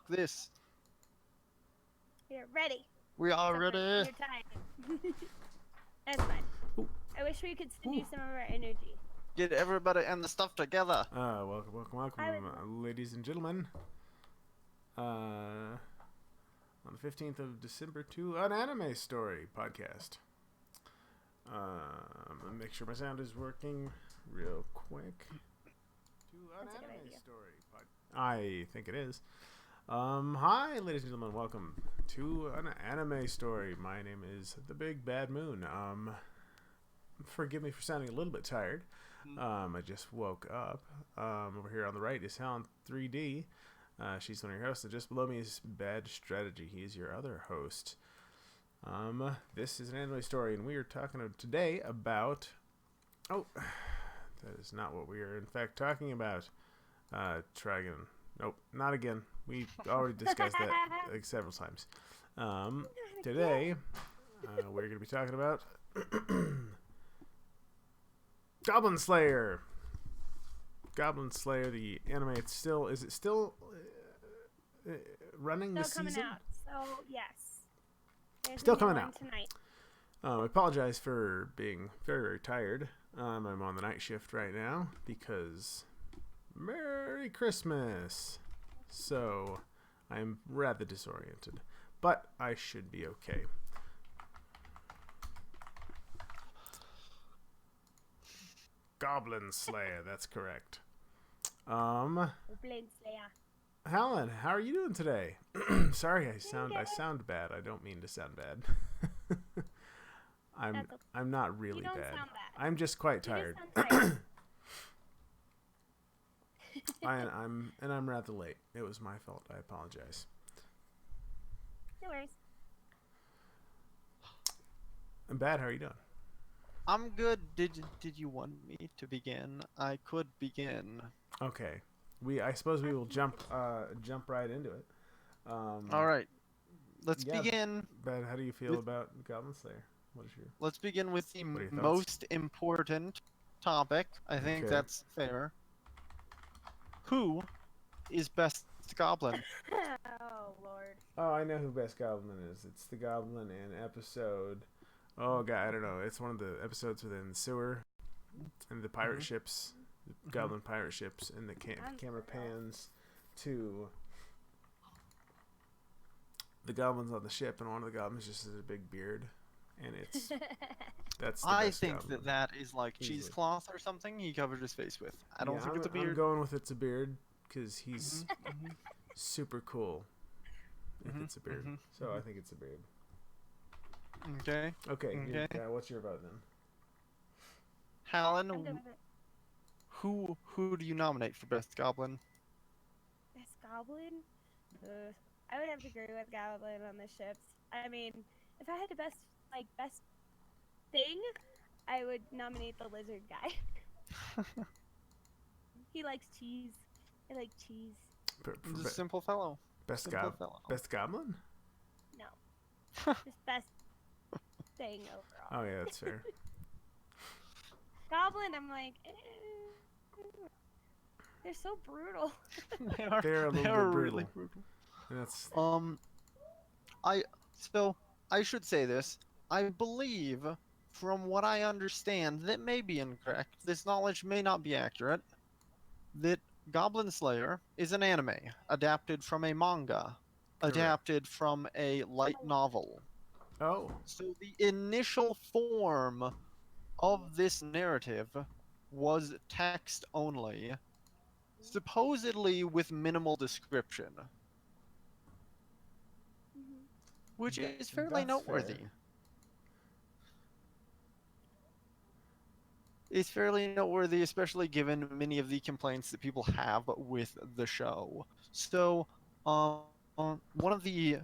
this. You're ready. We are Except for ready. You're tired. That's fine. Ooh. I wish we could send you some of our energy. Get everybody and the stuff together. Welcome, ladies and gentlemen. On the 15th of December to an anime story podcast. I'm gonna make sure my sound is working real quick. To an That's a good anime idea. story podcast. I think it is. Hi, ladies and gentlemen. Welcome to an anime story. My name is the Big Bad Moon. Forgive me for sounding a little bit tired. I just woke up. Over here on the right is Helen 3D. She's one of your hosts, and just below me is Bad Strategy. He is your other host. This is an anime story, and we are talking today about... Oh, that is not what we are in fact talking about. Try again. Nope, not again. We already discussed that like several times. Today, we're going to be talking about Goblin Slayer. Goblin Slayer, the anime. Is it still running this Still coming season? out. So yes. There's Still a new coming one out. tonight. I apologize for being very, very tired. I'm on the night shift right now because Merry Christmas. So I'm rather disoriented, but I should be okay. Goblin Slayer, that's correct. Goblin Slayer. Helen, how are you doing today? Sorry, I sound bad. I don't mean to sound bad. That's okay. I'm not really You don't bad. sound bad. I'm just quite You tired. just sound tired. I'm rather late. It was my fault. I apologize. No worries. I'm bad. How are you doing? I'm good. Did you want me to begin? I could begin. Okay. I suppose we will jump right into it. All right. Let's begin. Bad. How do you feel about Goblin Slayer? What is your? Let's begin with the What are your thoughts? most important topic. I think Okay. that's fair. Who is best goblin? Oh Lord. Oh, I know who Best Goblin is. It's the Goblin in episode. Oh God, I don't know. It's one of the episodes within the sewer, and the pirate ships, the Goblin pirate ships, and the camera pans to the goblins on the ship, and one of the goblins just has a big beard, and that's. The I best think goblin. that is like Easily. cheesecloth or something he covered his face with. I don't think it's a beard. I'm going with it's a beard because he's super cool. If it's a beard, so I think it's a beard. Okay. Okay. Okay. What's your vote then? Helen, I'm good with it. who do you nominate for best goblin? Best Goblin? I would have to agree with Goblin on the ships. I mean, if I had the best thing, I would nominate the lizard guy. He likes cheese. I like cheese. He's a simple fellow. Best Simple fellow. Best Goblin? No. Just best thing overall. Oh yeah, that's fair. Goblin, I'm like, they're so brutal. They're a little bit really brutal. brutal. And that's I should say this. I believe, from what I understand, that may be incorrect. This knowledge may not be accurate. That Goblin Slayer is an anime adapted from a manga, adapted from a light novel. oh. So the initial form of this narrative was text only, supposedly with minimal description, which is fairly That's noteworthy. fair. It's fairly noteworthy, especially given many of the complaints that people have with the show. So, one of the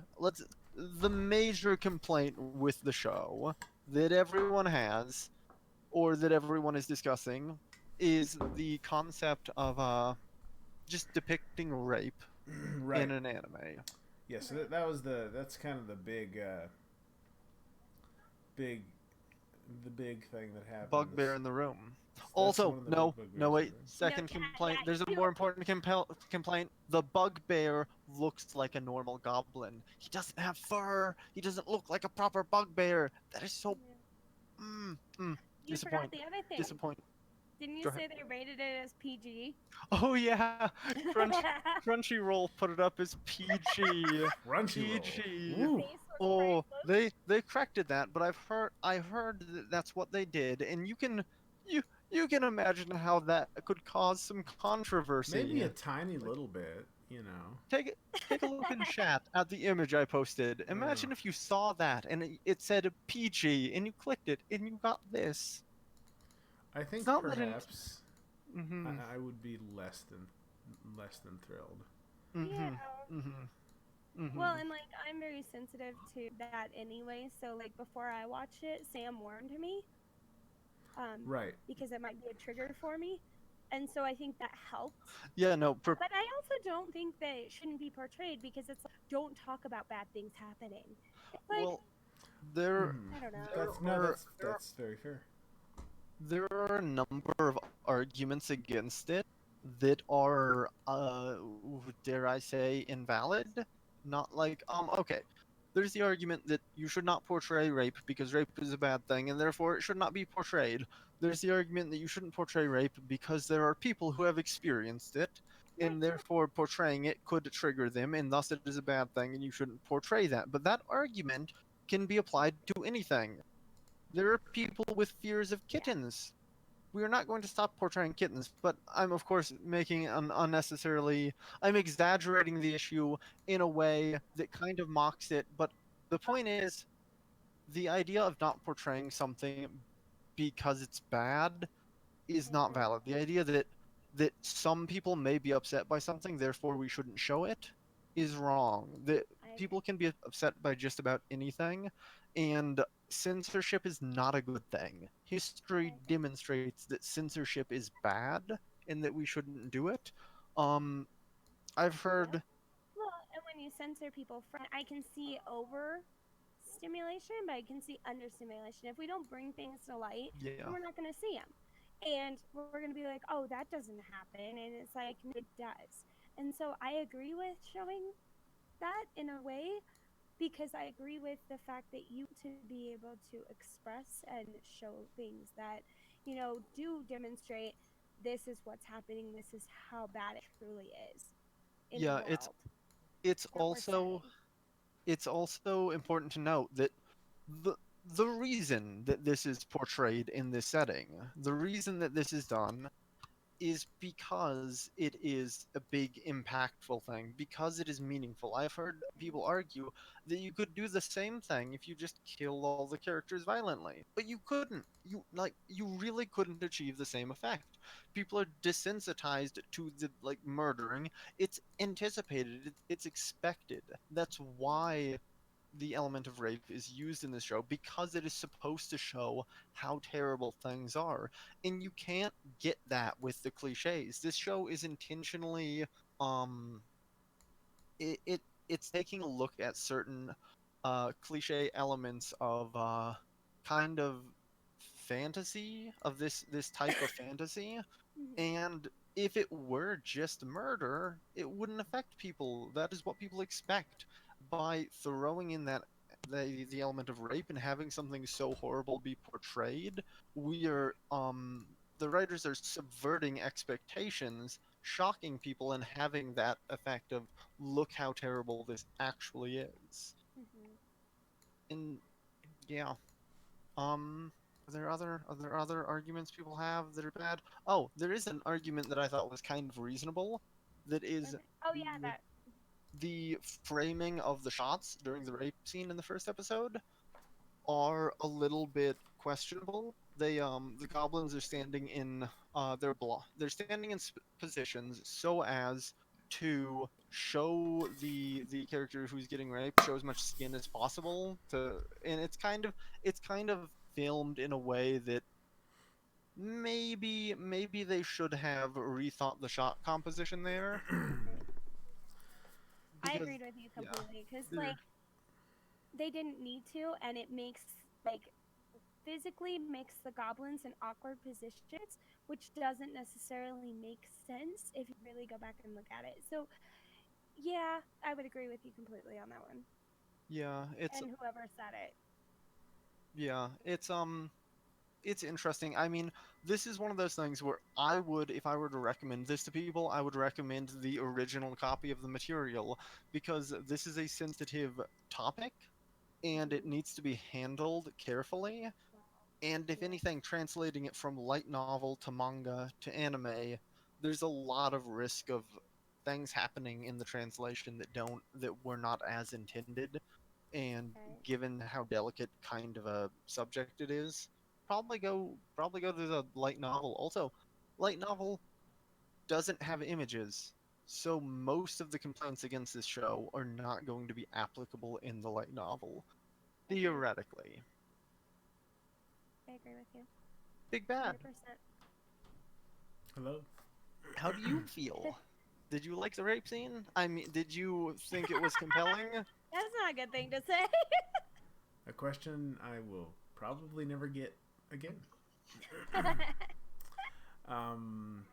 major complaint with the show that everyone has, or that everyone is discussing, is the concept of just depicting rape Right. in an anime. Yeah, so that's kind of the big big thing that happened. Bugbear in the room. That's Also, one of the big no, no, bugbears, wait. right? No, Second yeah, complaint. There's a you. more important complaint. The bugbear looks like a normal goblin. He doesn't have fur. He doesn't look like a proper bugbear. That is so You forgot disappoint. the other thing. Disappoint. Didn't you Go ahead. say they rated it as PG? Oh yeah, Crunchyroll put it up as PG. Crunchyroll. PG. Woo. Face was Oh, priceless. they corrected that, but I heard that that's what they did, and you can imagine how that could cause some controversy. Maybe a tiny Like little bit, you know. take a look in chat at the image I posted. Uh, Imagine if you saw that and it said PG and you clicked it and you got this. I It's think not that it. perhaps Mhm. I would be less than thrilled. Yeah. Mhm. Mhm. Well, Mhm. and like I'm very sensitive to that anyway. So like before I watched it, Sam warned me, Right. because it might be a trigger for me, and so I think that helped. Yeah. No. But I also don't think that it shouldn't be portrayed because it's like, don't talk about bad things happening. It's like Well, there Hmm. I don't there know. are That's very fair. there are a number of arguments against it that are dare I say invalid. Not like okay. There's the argument that you should not portray rape because rape is a bad thing and therefore it should not be portrayed. There's the argument that you shouldn't portray rape because there are people who have experienced it Right. and therefore portraying it could trigger them and thus it is a bad thing and you shouldn't portray that. But that argument can be applied to anything. There are people with fears of Yeah. kittens. We are not going to stop portraying kittens, but I'm of course making an unnecessarily I'm exaggerating the issue in a way that kind of mocks it, but the point is the idea of not portraying something because it's bad is not Mhm. valid. The idea that some people may be upset by something, therefore we shouldn't show it, is wrong. That I agree. people can be upset by just about anything, and censorship is not a good thing. I History agree. demonstrates that censorship is bad and that we shouldn't do it. Um, I've Yep. heard, Well, and when you censor people from, I can see over stimulation, but I can see under stimulation. If we don't bring things to light, yeah, then we're not going to see them. And we're going to be like, oh, that doesn't happen. And it's like, no, it does. And so I agree with showing that in a way because I agree with the fact that you to be able to express and show things that, do demonstrate this is what's happening, this is how bad it truly is in the yeah, it's world it's that we're also setting. it's also important to note that the the reason that this is portrayed in this setting, the reason that this is done is because it is a big impactful thing, because it is meaningful. I've heard people argue that you could do the same thing if you just killed all the characters violently, but you couldn't. You really couldn't achieve the same effect. People are desensitized to the murdering. It's anticipated, it's expected. That's why the element of rape is used in this show, because it is supposed to show how terrible things are. And you can't get that with the cliches. This show is intentionally um it's taking a look at certain cliche elements of kind of fantasy, of this type of fantasy, Mhm. and if it were just murder, it wouldn't affect people. That is what people expect. By throwing in the element of rape and having something so horrible be portrayed, we are the writers are subverting expectations, shocking people, and having that effect of look how terrible this actually is. Mhm. And yeah, um, are there other arguments people have that are bad? Oh, there is an argument that I thought was kind of reasonable. That is Okay. Oh yeah, the that. the framing of the shots during the rape scene in the first episode are a little bit questionable. The goblins are standing in they're standing in positions so as to show the character who's getting raped show as much skin as possible to, and it's kind of filmed in a way that maybe they should have rethought the shot composition there, Right. I because agreed with you yeah, completely because there like they didn't need to, and it makes like physically makes the goblins in awkward positions, which doesn't necessarily make sense if you really go back and look at it. So, yeah, I would agree with you completely on that one. Yeah, And whoever said it. yeah, it's interesting. I mean, this is one of those things where I would, if I were to recommend this to people, I would recommend the original copy of the material because this is a sensitive topic and it Mhm. needs to be handled carefully. Wow. And if Yeah. anything, translating it from light novel to manga to anime, there's a lot of risk of things happening in the translation that were not as intended. And Right. given how delicate kind of a subject it is, probably go to the light novel. Also, light novel doesn't have images, so most of the complaints against this show are not going to be applicable in the light novel, Agreed. theoretically. I agree with you. Big Bad, 100%. Hello. how do you feel? Did you like the rape scene? I mean, did you think it was compelling? That's not a good thing to say. A question I will probably never get again. um,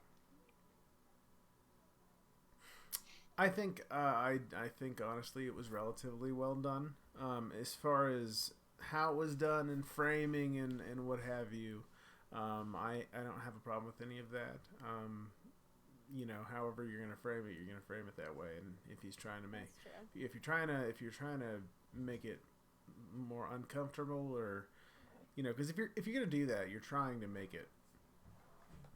I think honestly it was relatively well done. As far as how it was done and framing and what have you, I don't have a problem with any of that. You know, however you're gonna frame it, you're gonna frame it that way. And if he's trying to make, That's true. if you're trying to make it more uncomfortable, or you know, because if you're gonna do that, you're trying to make it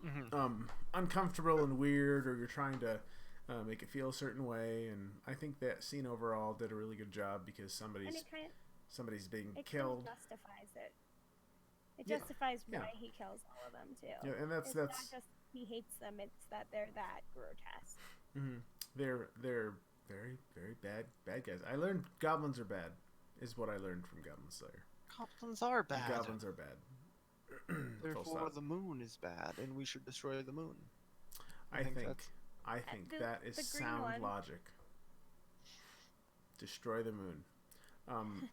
Hmm. uncomfortable and weird, or you're trying to make it feel a certain way. And I think that scene overall did a really good job because And somebody's being it kind of killed. justifies it. It Yeah, justifies yeah, why he kills all of them yeah, too. and that's It's not that's just he hates them; it's that they're that grotesque. mm-hmm. They're very bad guys. I learned goblins are bad. Is what I learned from Goblin Slayer. Goblins are bad. Goblins are bad. Full Therefore, stop. the moon is bad, and we should destroy the moon. I I think think that's I think The that is the green sound one. logic. Destroy the moon. Um,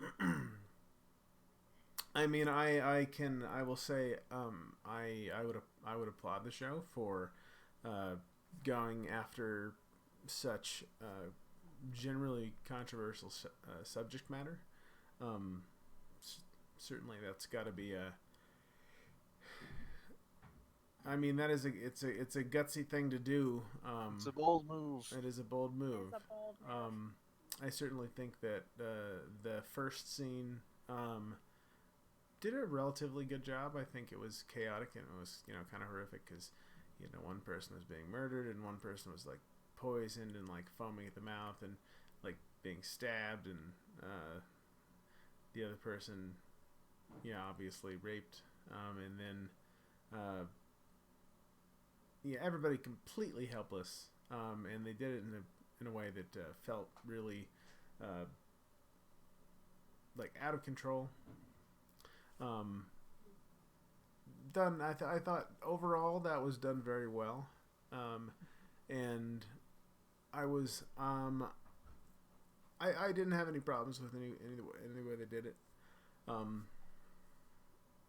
I mean, I will say, I would applaud the show for uh, going after such generally controversial subject matter. Um, certainly, that's got to be a. I mean, that is it's a gutsy thing to do. it's a bold move. It is a bold It move. is a bold move. Um, I certainly think that the first scene did a relatively good job. I think it was chaotic and it was kind of horrific because one person was being murdered and one person was like poisoned and like foaming at the mouth and like being stabbed, and the other person obviously raped, and then everybody completely helpless, and they did it in a way that felt really uh, like out of control. Um, done. I thought overall that was done very well, and I was I didn't have any problems with any way they did it. Um,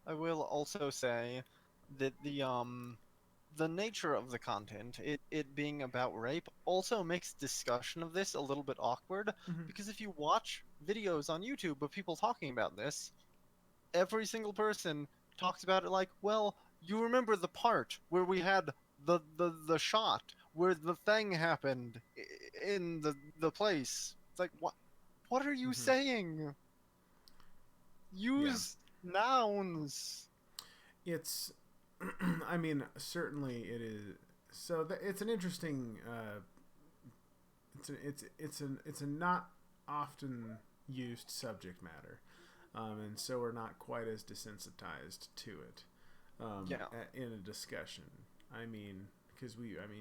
I will also say that the nature of the content, it being about rape, also makes discussion of this a little bit awkward mm-hmm. because if you watch videos on YouTube of people talking about this, every single person talks about it like, well, you remember the part where we had the shot where the thing happened in the place. It's like what are you Mm-hmm. saying? Yeah, Use nouns. it's. I mean, certainly it is. So it's an interesting. It's a not often used subject matter, and so we're not quite as desensitized to it Yeah. in a discussion. I mean, because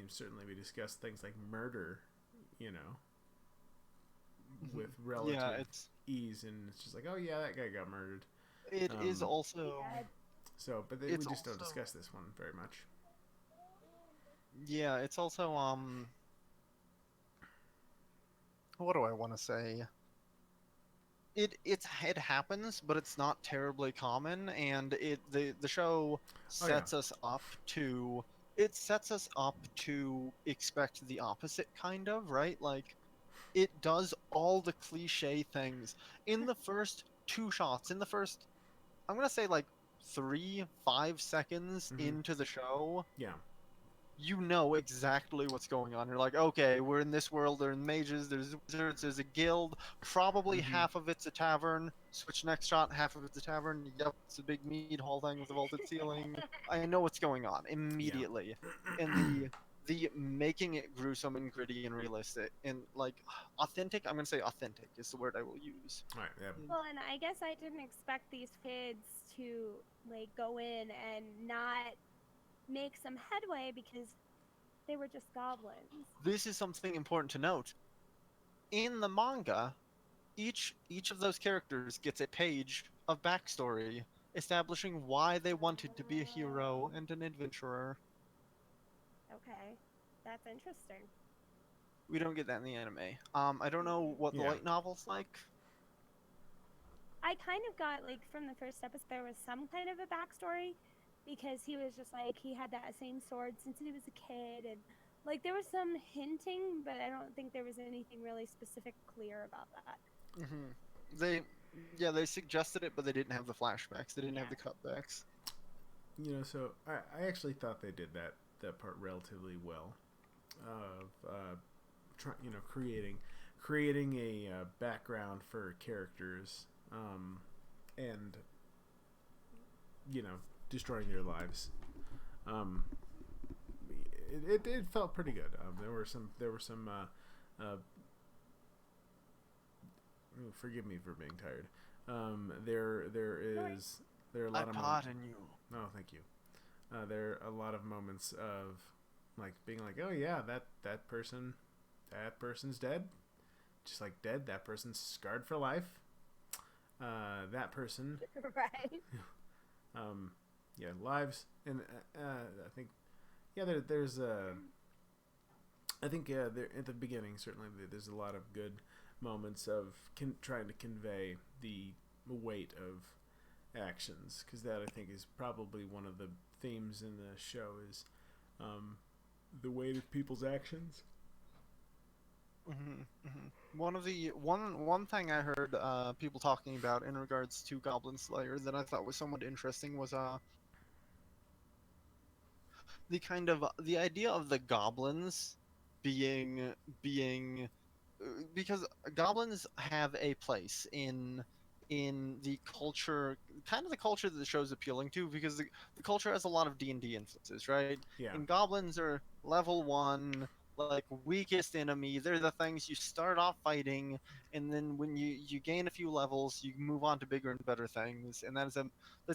certainly we discuss things like murder, you know, with Yeah, relative ease, and it's just like, oh yeah, that guy got murdered. it is Um, also Yeah, so, but we it's just don't also discuss this one very much. yeah, it's also what do I want to say? it happens, but it's not terribly common, and the show Oh yeah. sets us up to it sets us up to expect the opposite kind of, right? Like it does all the cliche things in the first two shots, in the first I'm gonna say like 3, 5 seconds Mm-hmm. into the show, Yeah. you know exactly what's going on. You're like, okay, we're in this world. There are mages, there's wizards, there's a guild. Probably Mm-hmm. half of it's a tavern. Switch next shot, half of it's a tavern. Yep, it's a big mead hall thing with a vaulted ceiling. I know what's going on Yeah. immediately. And the making it gruesome and gritty and realistic and like authentic. I'm gonna say authentic is the word I will use. All right. Yeah. Well, and I guess I didn't expect these kids to like go in and not make some headway because they were just goblins. This is something important to note. In the manga, each of those characters gets a page of backstory establishing why they wanted to be a hero Oh, and an adventurer. okay. That's interesting. We don't get that in the anime. I don't know Mm-mm. what the Yeah. light novel's like. I kind of got like from the first episode there was some kind of a backstory because he was just like he had that same sword since he was a kid and like there was some hinting, but I don't think there was anything really specific clear about that. Hmm. They, yeah, they suggested it, but they didn't have the flashbacks. They didn't have Yeah. the cutbacks. So I actually thought they did that part relatively well of creating a background for characters, and destroying their lives. Um, it felt pretty good. There were some forgive me for being tired. There are a I lot of moments. pardon you. Oh, thank you. There are a lot of moments of like being like, oh yeah, that person's dead, just like dead. That person's scarred for life. That person, Right. um, yeah, lives, and I think yeah, there's I think there at the beginning certainly there's a lot of good moments of trying to convey the weight of actions, because that I think is probably one of the themes in the show is um, the weight of people's actions. Hmm. Hmm. One thing I heard people talking about in regards to Goblin Slayer that I thought was somewhat interesting was the idea of the goblins being being because goblins have a place in the culture, kind of the culture that the show's appealing to, because the culture has a lot of D&D influences, right? Yeah, And goblins are level 1, like weakest enemy. They're the things you start off fighting, and then when you gain a few levels you move on to bigger and better things. And that's a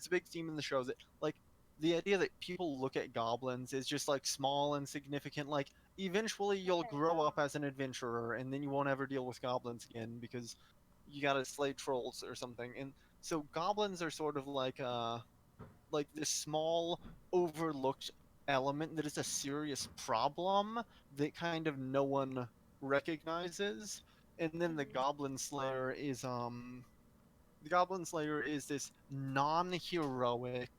big theme in the show, that like the idea that people look at goblins is just like small and significant. Like eventually you'll grow up as an adventurer and then you won't ever deal with goblins again because you gotta slay trolls or something. And so goblins are sort of like this small overlooked element that is a serious problem that kind of no one recognizes. And then Mm-hmm. the Goblin Slayer is this non-heroic,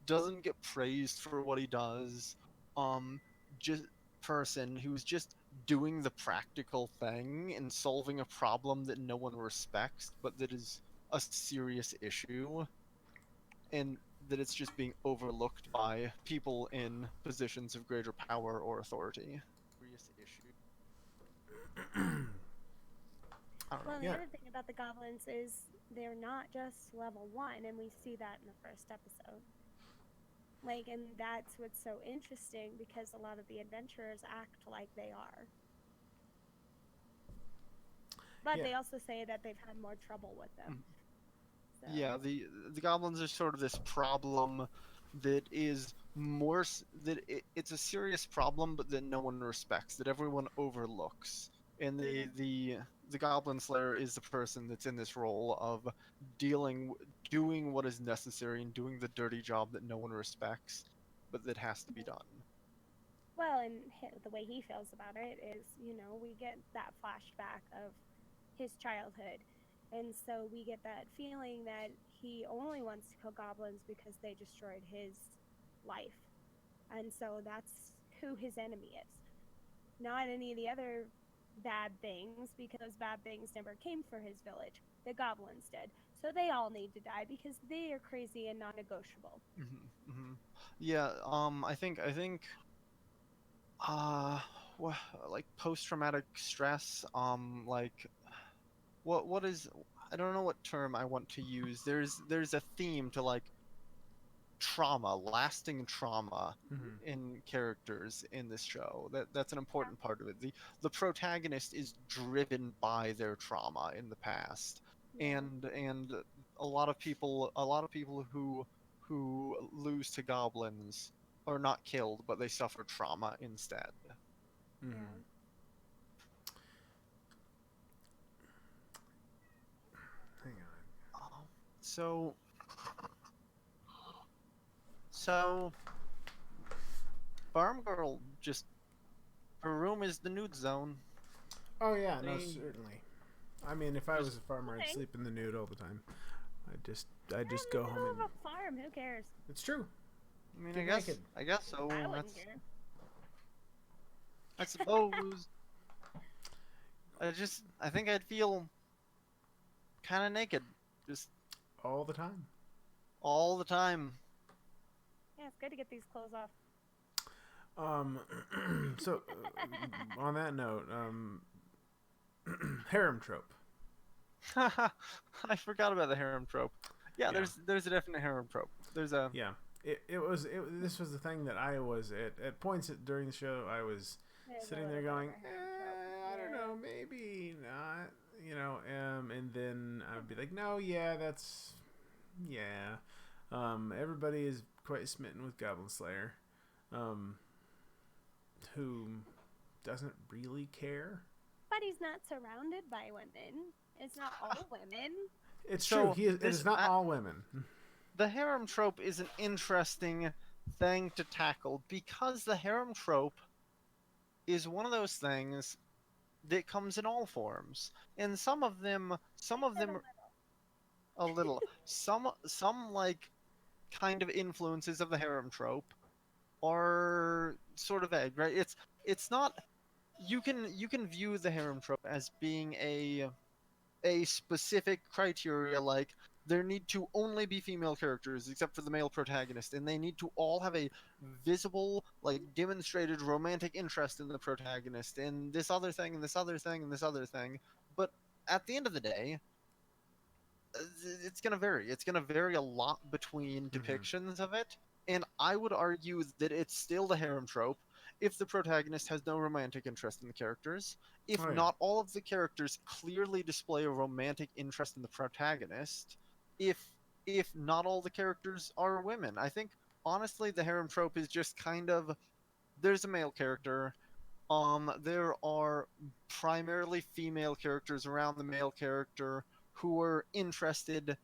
doesn't get praised for what he does, um, just person who's just doing the practical thing and solving a problem that no one respects, but that is a serious issue, and that it's just being overlooked by people in positions of greater power or authority. Serious issue. I don't Well, know. and the yeah, other thing about the goblins is they're not just level 1, and we see that in the first episode. Like, and that's what's so interesting because a lot of the adventurers act like they are. But yeah, they also say that they've had more trouble with them. Mm. So, Yeah, the goblins are sort of this problem that is it's a serious problem, but that no one respects, that everyone overlooks. And mhm. the Goblin Slayer is the person that's in this role of dealing, doing what is necessary and doing the dirty job that no one respects, but that has to be done. Well, and the way he feels about it is, we get that flashback of his childhood. And so we get that feeling that he only wants to kill goblins because they destroyed his life. And so that's who his enemy is. Not any of the other bad things, because those bad things never came for his village. The goblins did. So they all need to die because they are crazy and non negotiable. Hmm. Yeah. I think uh wha- like post-traumatic stress, like what is, I don't know what term I want to use. There's a theme to like trauma, lasting trauma Mm-hmm. in characters in this show. That's an important part of it. The protagonist is driven by their trauma in the past. Yeah. And a lot of people who lose to goblins are not killed, but they suffer trauma instead. Mm-hmm. Yeah. Hang on. Um, so so Farm Girl just, her room is the nude zone. Oh yeah, no, They certainly. I mean, if I just was a farmer, I'd Okay. sleep in the nude all the time. I'd just In go the home middle and. of a farm, who cares? It's true. I mean, Get naked. I guess so. I wouldn't That's, care. I suppose. I think I'd feel kind of naked, just All the time. all the time. Yeah, it's good to get these clothes off. Um, so on that note, harem trope. I forgot about the harem trope. Yeah, Yeah, there's a definite harem trope. There's a yeah. This was the thing that I was at points during the show. I was There's a sitting there little bit of going, a harem trope. I don't know, maybe not, and then I'd be like, no, yeah, that's yeah. Everybody is quite smitten with Goblin Slayer, um, who doesn't really care. But he's not surrounded by women. It's not all women. It's true. so It is not all women. the harem trope is an interesting thing to tackle because the harem trope is one of those things that comes in all forms, and some of Said a them a little, some like kind of influences of the harem trope are sort of vague, right? It's not, you can view the harem trope as being a specific criteria, like there need to only be female characters except for the male protagonist, and they need to all have a visible, like demonstrated romantic interest in the protagonist, and this other thing, and this other thing, and this other thing. But at the end of the day, it's going to vary. It's going to vary a lot between Mm-hmm. depictions of it. And I would argue that it's still the harem trope if the protagonist has no romantic interest in the characters, if Oh yeah. not all of the characters clearly display a romantic interest in the protagonist, if not all the characters are women. I think honestly the harem trope is just kind of, there's a male character, there are primarily female characters around the male character who are interested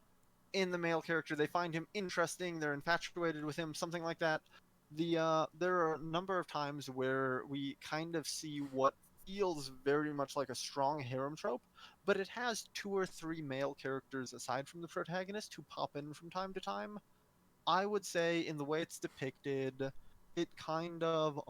in the male character. They find him interesting. They're infatuated with him, something like that. There are a number of times where we kind of see what feels very much like a strong harem trope, but it has two or three male characters aside from the protagonist who pop in from time to time. I would say in the way it's depicted, it kind of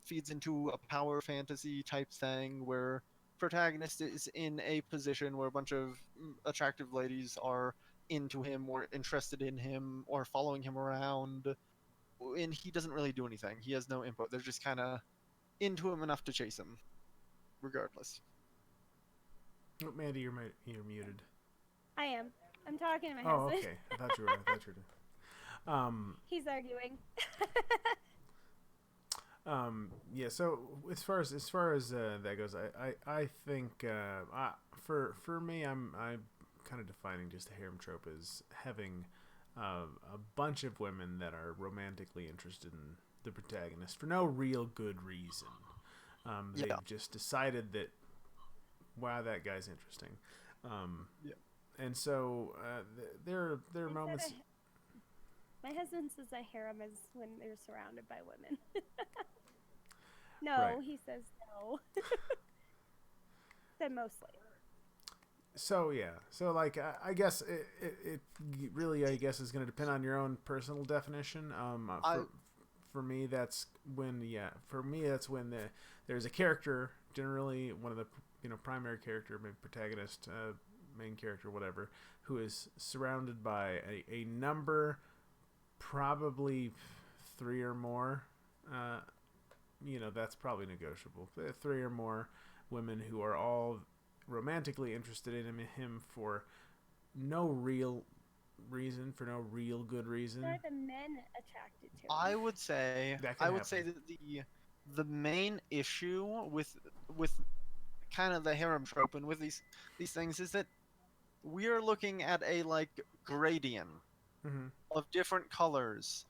feeds into a power fantasy type thing where protagonist is in a position where a bunch of attractive ladies are into him or interested in him or following him around, and he doesn't really do anything. He has no input. They're just kind of into him enough to chase him regardless. Oh, Mandy, you're muted. I am. I'm talking to my Oh, husband. okay. I thought you were. I thought you were. He's arguing. Yeah. So as far as that goes, I think for me, I'm kind of defining just a harem trope as having a bunch of women that are romantically interested in the protagonist for no real good reason. Yeah. They've just decided that, wow, that guy's interesting. Um, Yeah. and so there are I said moments. my husband says a harem is when they're surrounded by women. No, Right. he says no. Said mostly. So yeah, so like I guess it really I guess is going to depend on your own personal definition. I For me that's when for me that's when there's a character, generally one of the primary character, maybe protagonist, main character, whatever, who is surrounded by a number, probably three or more. That's probably negotiable. Three or more women who are all romantically interested in him for no real reason, for no real good reason. So are the men attracted to him? That can I would say happen. that the main issue with kind of the harem trope and with these things is that we are looking at a like gradient Mm-hmm. of different colors,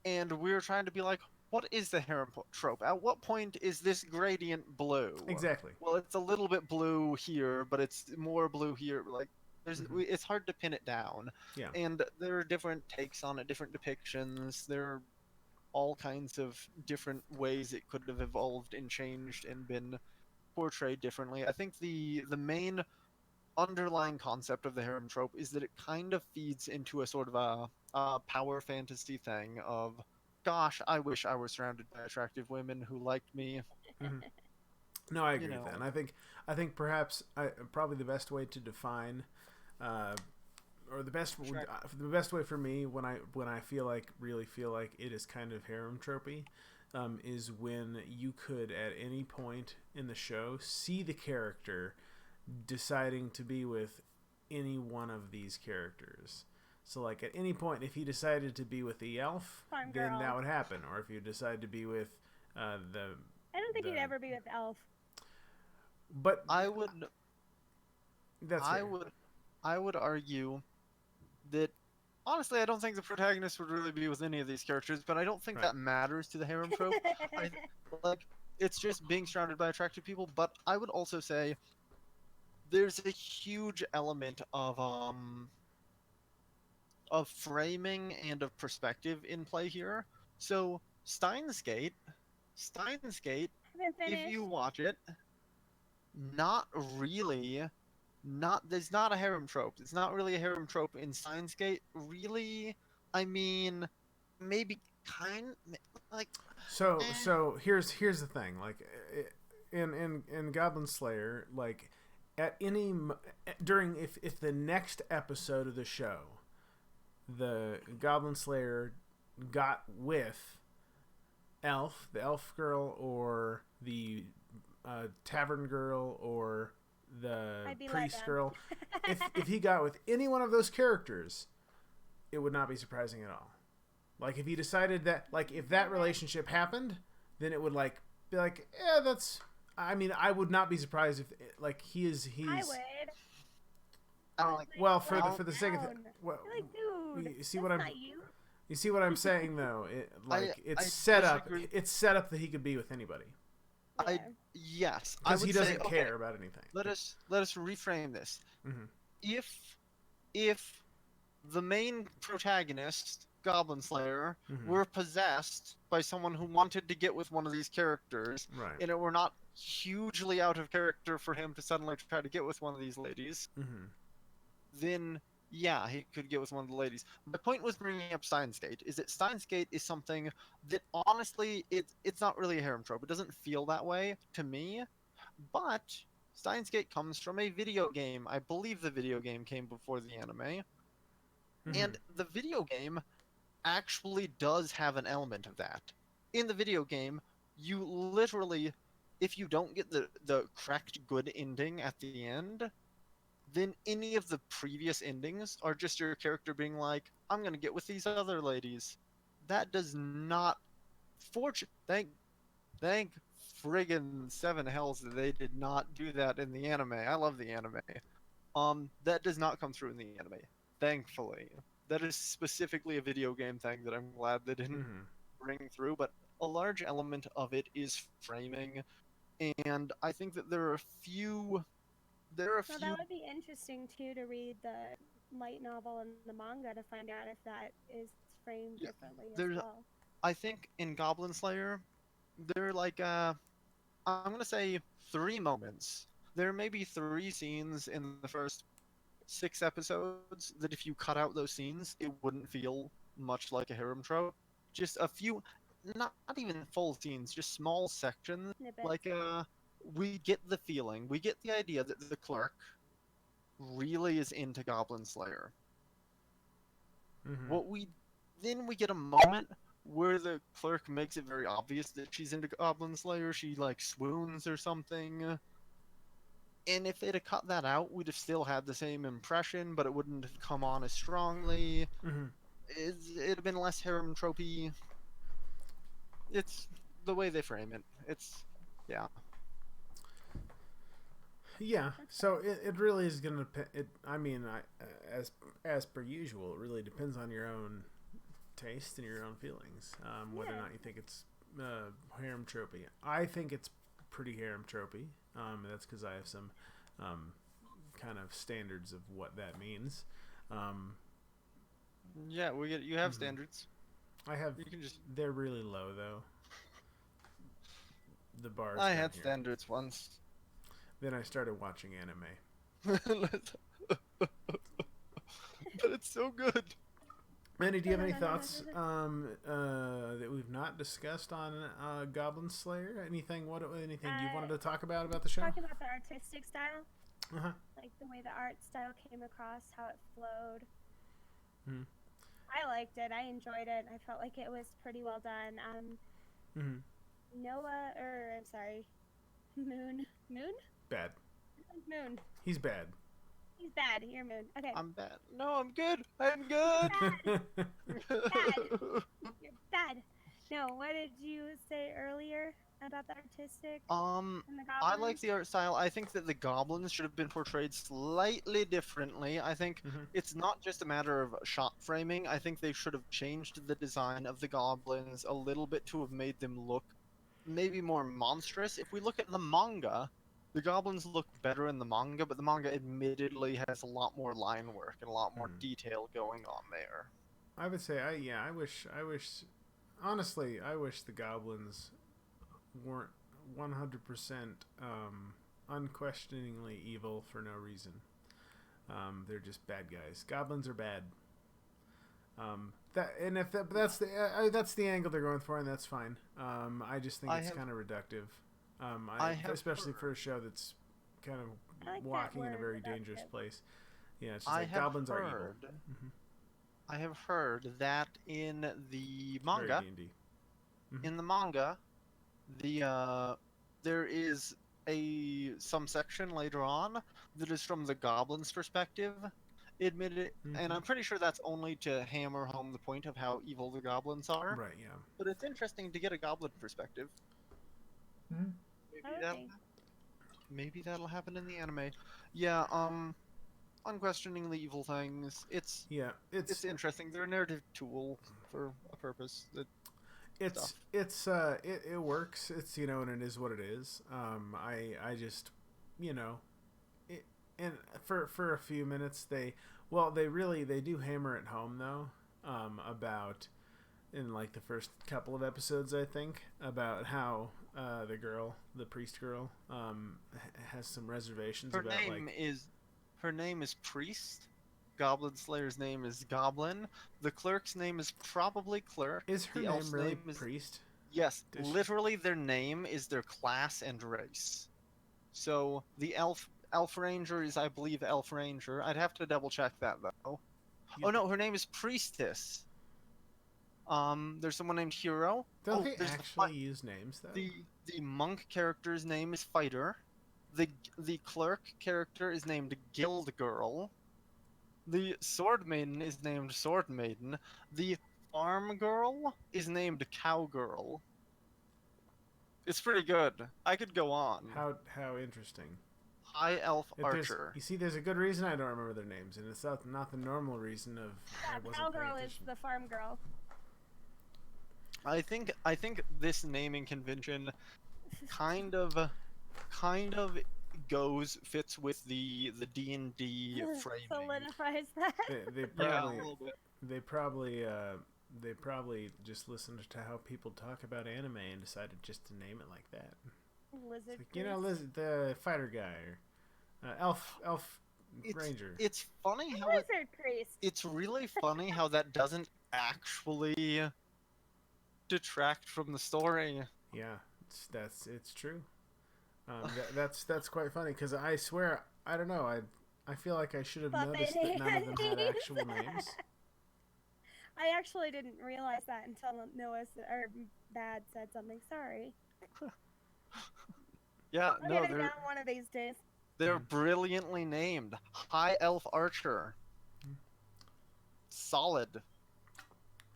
and we're trying to be like, what is the harem trope? At what point is this gradient blue? Exactly. Well, it's a little bit blue here, but it's more blue here. Like, Mm-hmm. it's hard to pin it down, Yeah. and there are different takes on it, different depictions. There are all kinds of different ways it could have evolved and changed and been portrayed differently. I think the main underlying concept of the harem trope is that it kind of feeds into a sort of a power fantasy thing of, gosh, I wish I were surrounded by attractive women who liked me. Mm-hmm. No, I You agree with that, know, and I think perhaps probably the best way to define, uh, or the best way for me when I really feel like it is kind of harem tropey, is when you could at any point in the show see the character deciding to be with any one of these characters. So, like, at any point, if he decided to be with the elf, Farm then that girl. would happen. Or if you decide to be with the I don't think he'd the ever be with Elf. but I would that's I fair. would I would argue that honestly I don't think the protagonist would really be with any of these characters, but I don't think Right. that matters to the harem trope. I like it's just being surrounded by attractive people, but I would also say there's a huge element of framing and of perspective in play here. So Steins Gate, Haven't if you finished. watch it, not really, not there's not a harem trope. It's not really a harem trope in Steins Gate. Really, I mean, maybe kind like eh. So here's the thing. Like, in Goblin Slayer, like, at any during if the next episode of the show, the Goblin Slayer got with the elf girl, or the tavern girl, or the I'd be let priest down. girl, if he got with any one of those characters, it would not be surprising at all. Like, if he decided that, like, if that relationship happened, then it would, like, be like, yeah, that's. I mean, I would not be surprised if, like, he's. I would. I I don't was like. like, Well, I let for don't, the sake of down. well, You're like, dude, you see that's what I'm not you. you see what I'm saying though. I It's set up. disagree. It's set up that he could be with anybody I Yeah. yes, I because he would say doesn't okay. care about anything. Let us reframe this. Mm-hmm. If the main protagonist, Goblin Slayer, Mm-hmm. were possessed by someone who wanted to get with one of these characters, Right. and it were not hugely out of character for him to suddenly try to get with one of these ladies, Mm-hmm. then yeah, he could get with one of the ladies. My point was bringing up Steins Gate is that Steins Gate is something that honestly it's not really a harem trope. It doesn't feel that way to me, but Steins Gate comes from a video game. I believe the video game came before the anime. Mm-hmm. And the video game actually does have an element of that. In the video game, you literally, if you don't get the correct good ending at the end, then any of the previous endings are just your character being like, I'm gonna get with these other ladies. That does not thank friggin' seven hells that they did not do that in the anime. I love the anime. That does not come through in the anime. Thankfully. That is specifically a video game thing that I'm glad they didn't Mm-hmm. bring through, but a large element of it is framing, and I think that there are a So few that would be interesting too to read the light novel and the manga to find out if that is framed yeah, differently as there's well. I think in Goblin Slayer, there are like I'm gonna say three moments there may be 3 scenes in the first 6 episodes that if you cut out those scenes, it wouldn't feel much like a harem trope. Just a few, not even full scenes, just small sections. Snippets. Like, we get the feeling, we get the idea that the clerk really is into Goblin Slayer. Mm-hmm. What we then we get a moment where the clerk makes it very obvious that she's into Goblin Slayer. She like swoons or something. And if they'd have cut that out, we'd have still had the same impression, but it wouldn't have come on as strongly. Mm-hmm. It'd have been less harem tropey. It's the way they frame it. It's yeah. Yeah, so it really is gonna it. I mean, as per usual, it really depends on your own taste and your own feelings, whether or Yeah. not you think it's harem tropey. I think it's pretty harem tropey. That's because I have some kind of standards of what that means. Um, Yeah, you have mhm. standards. I have. You can just They're really low though. The bars I down had here. standards once. Then I started watching anime. But it's so good. Manny, do you have any thoughts that we've not discussed on Goblin Slayer? Anything you wanted to talk about the show? Talking about the artistic style, Uh-huh. like the way the art style came across, how it flowed. Hmm. I liked it. I enjoyed it. I felt like it was pretty well done. Mm-hmm. Noah, or I'm sorry, Moon, Bad. Moon. He's bad. He's bad. You're Moon. Okay, I'm bad. No, I'm good. I'm good. you're bad. No, what did you say earlier about the artistic and the I like goblins? the art style. I think that the goblins should have been portrayed slightly differently. I think Mm-hmm. it's not just a matter of shot framing. I think they should have changed the design of the goblins a little bit to have made them look maybe more monstrous. If we look at the manga, the goblins look better in the manga, but the manga admittedly has a lot more line work and a lot more Mm. detail going on there. I would say, honestly, I wish the goblins weren't 100% unquestioningly evil for no reason. They're just bad guys. Goblins are bad. That's the angle they're going for, and that's fine. I just think I it's have kind of reductive. I have Especially for a heard show that's kind of I like that walking in a word, very dangerous reductive. place. Yeah, it's just I like have goblins are evil. heard Mm-hmm. I have heard that in the Very manga, D&D. in the manga, the there is a some section later on that is from the goblin's perspective. Admit it, and Mm-hmm. I'm pretty sure that's only to hammer home the point of how evil the goblins are. Right. Yeah. But it's interesting to get a goblin perspective. Mm-hmm. I Maybe would that think. maybe that'll happen in the anime. Yeah, unquestioningly evil things. Yeah. It's interesting. They're a narrative tool for a purpose. That stuff. It works. It's and it is what it is. I just you know it, and for a few minutes they do hammer it home though, about in like the first couple of episodes I think about how the priest girl has some reservations Her about name like is her name is Priest. Goblin Slayer's name is Goblin. The clerk's name is probably Clerk. is her The name elf's really name is priest? yes, Does she, literally their name is their class and race. So the elf ranger is I believe elf ranger. I'd have to double check that though. you, Oh no, her name is Priestess. There's someone named Hero. don't Oh, they there's actually use names though? the monk character's name is Fighter. The clerk character is named Guild Girl. The sword maiden is named Sword Maiden. The farm girl is named Cowgirl. It's pretty good. I could go on. How interesting. High Elf If Archer. there's a good reason I don't remember their names, and it's not the normal reason of I Yeah, wasn't paying cowgirl is attention. the farm girl. I think this naming convention kind of kind of fits with the D&D framing. Solidifies that. They Yeah, a probably little bit. they probably uh, they probably just listened to how people talk about anime and decided just to name it like that. Lizard Like, you know, priest. the fighter guy, or elf It's ranger. it's funny how Lizard priest. it's really funny how that doesn't actually detract from the story. Yeah, it's true. That's quite funny because I swear I don't know I feel like I should have Puppet noticed that none of them had hands. actual names. I actually didn't realize that until or Bad said something. Sorry. Yeah, I'll no, get it down one of these days. they're brilliantly named. High Elf Archer. Solid.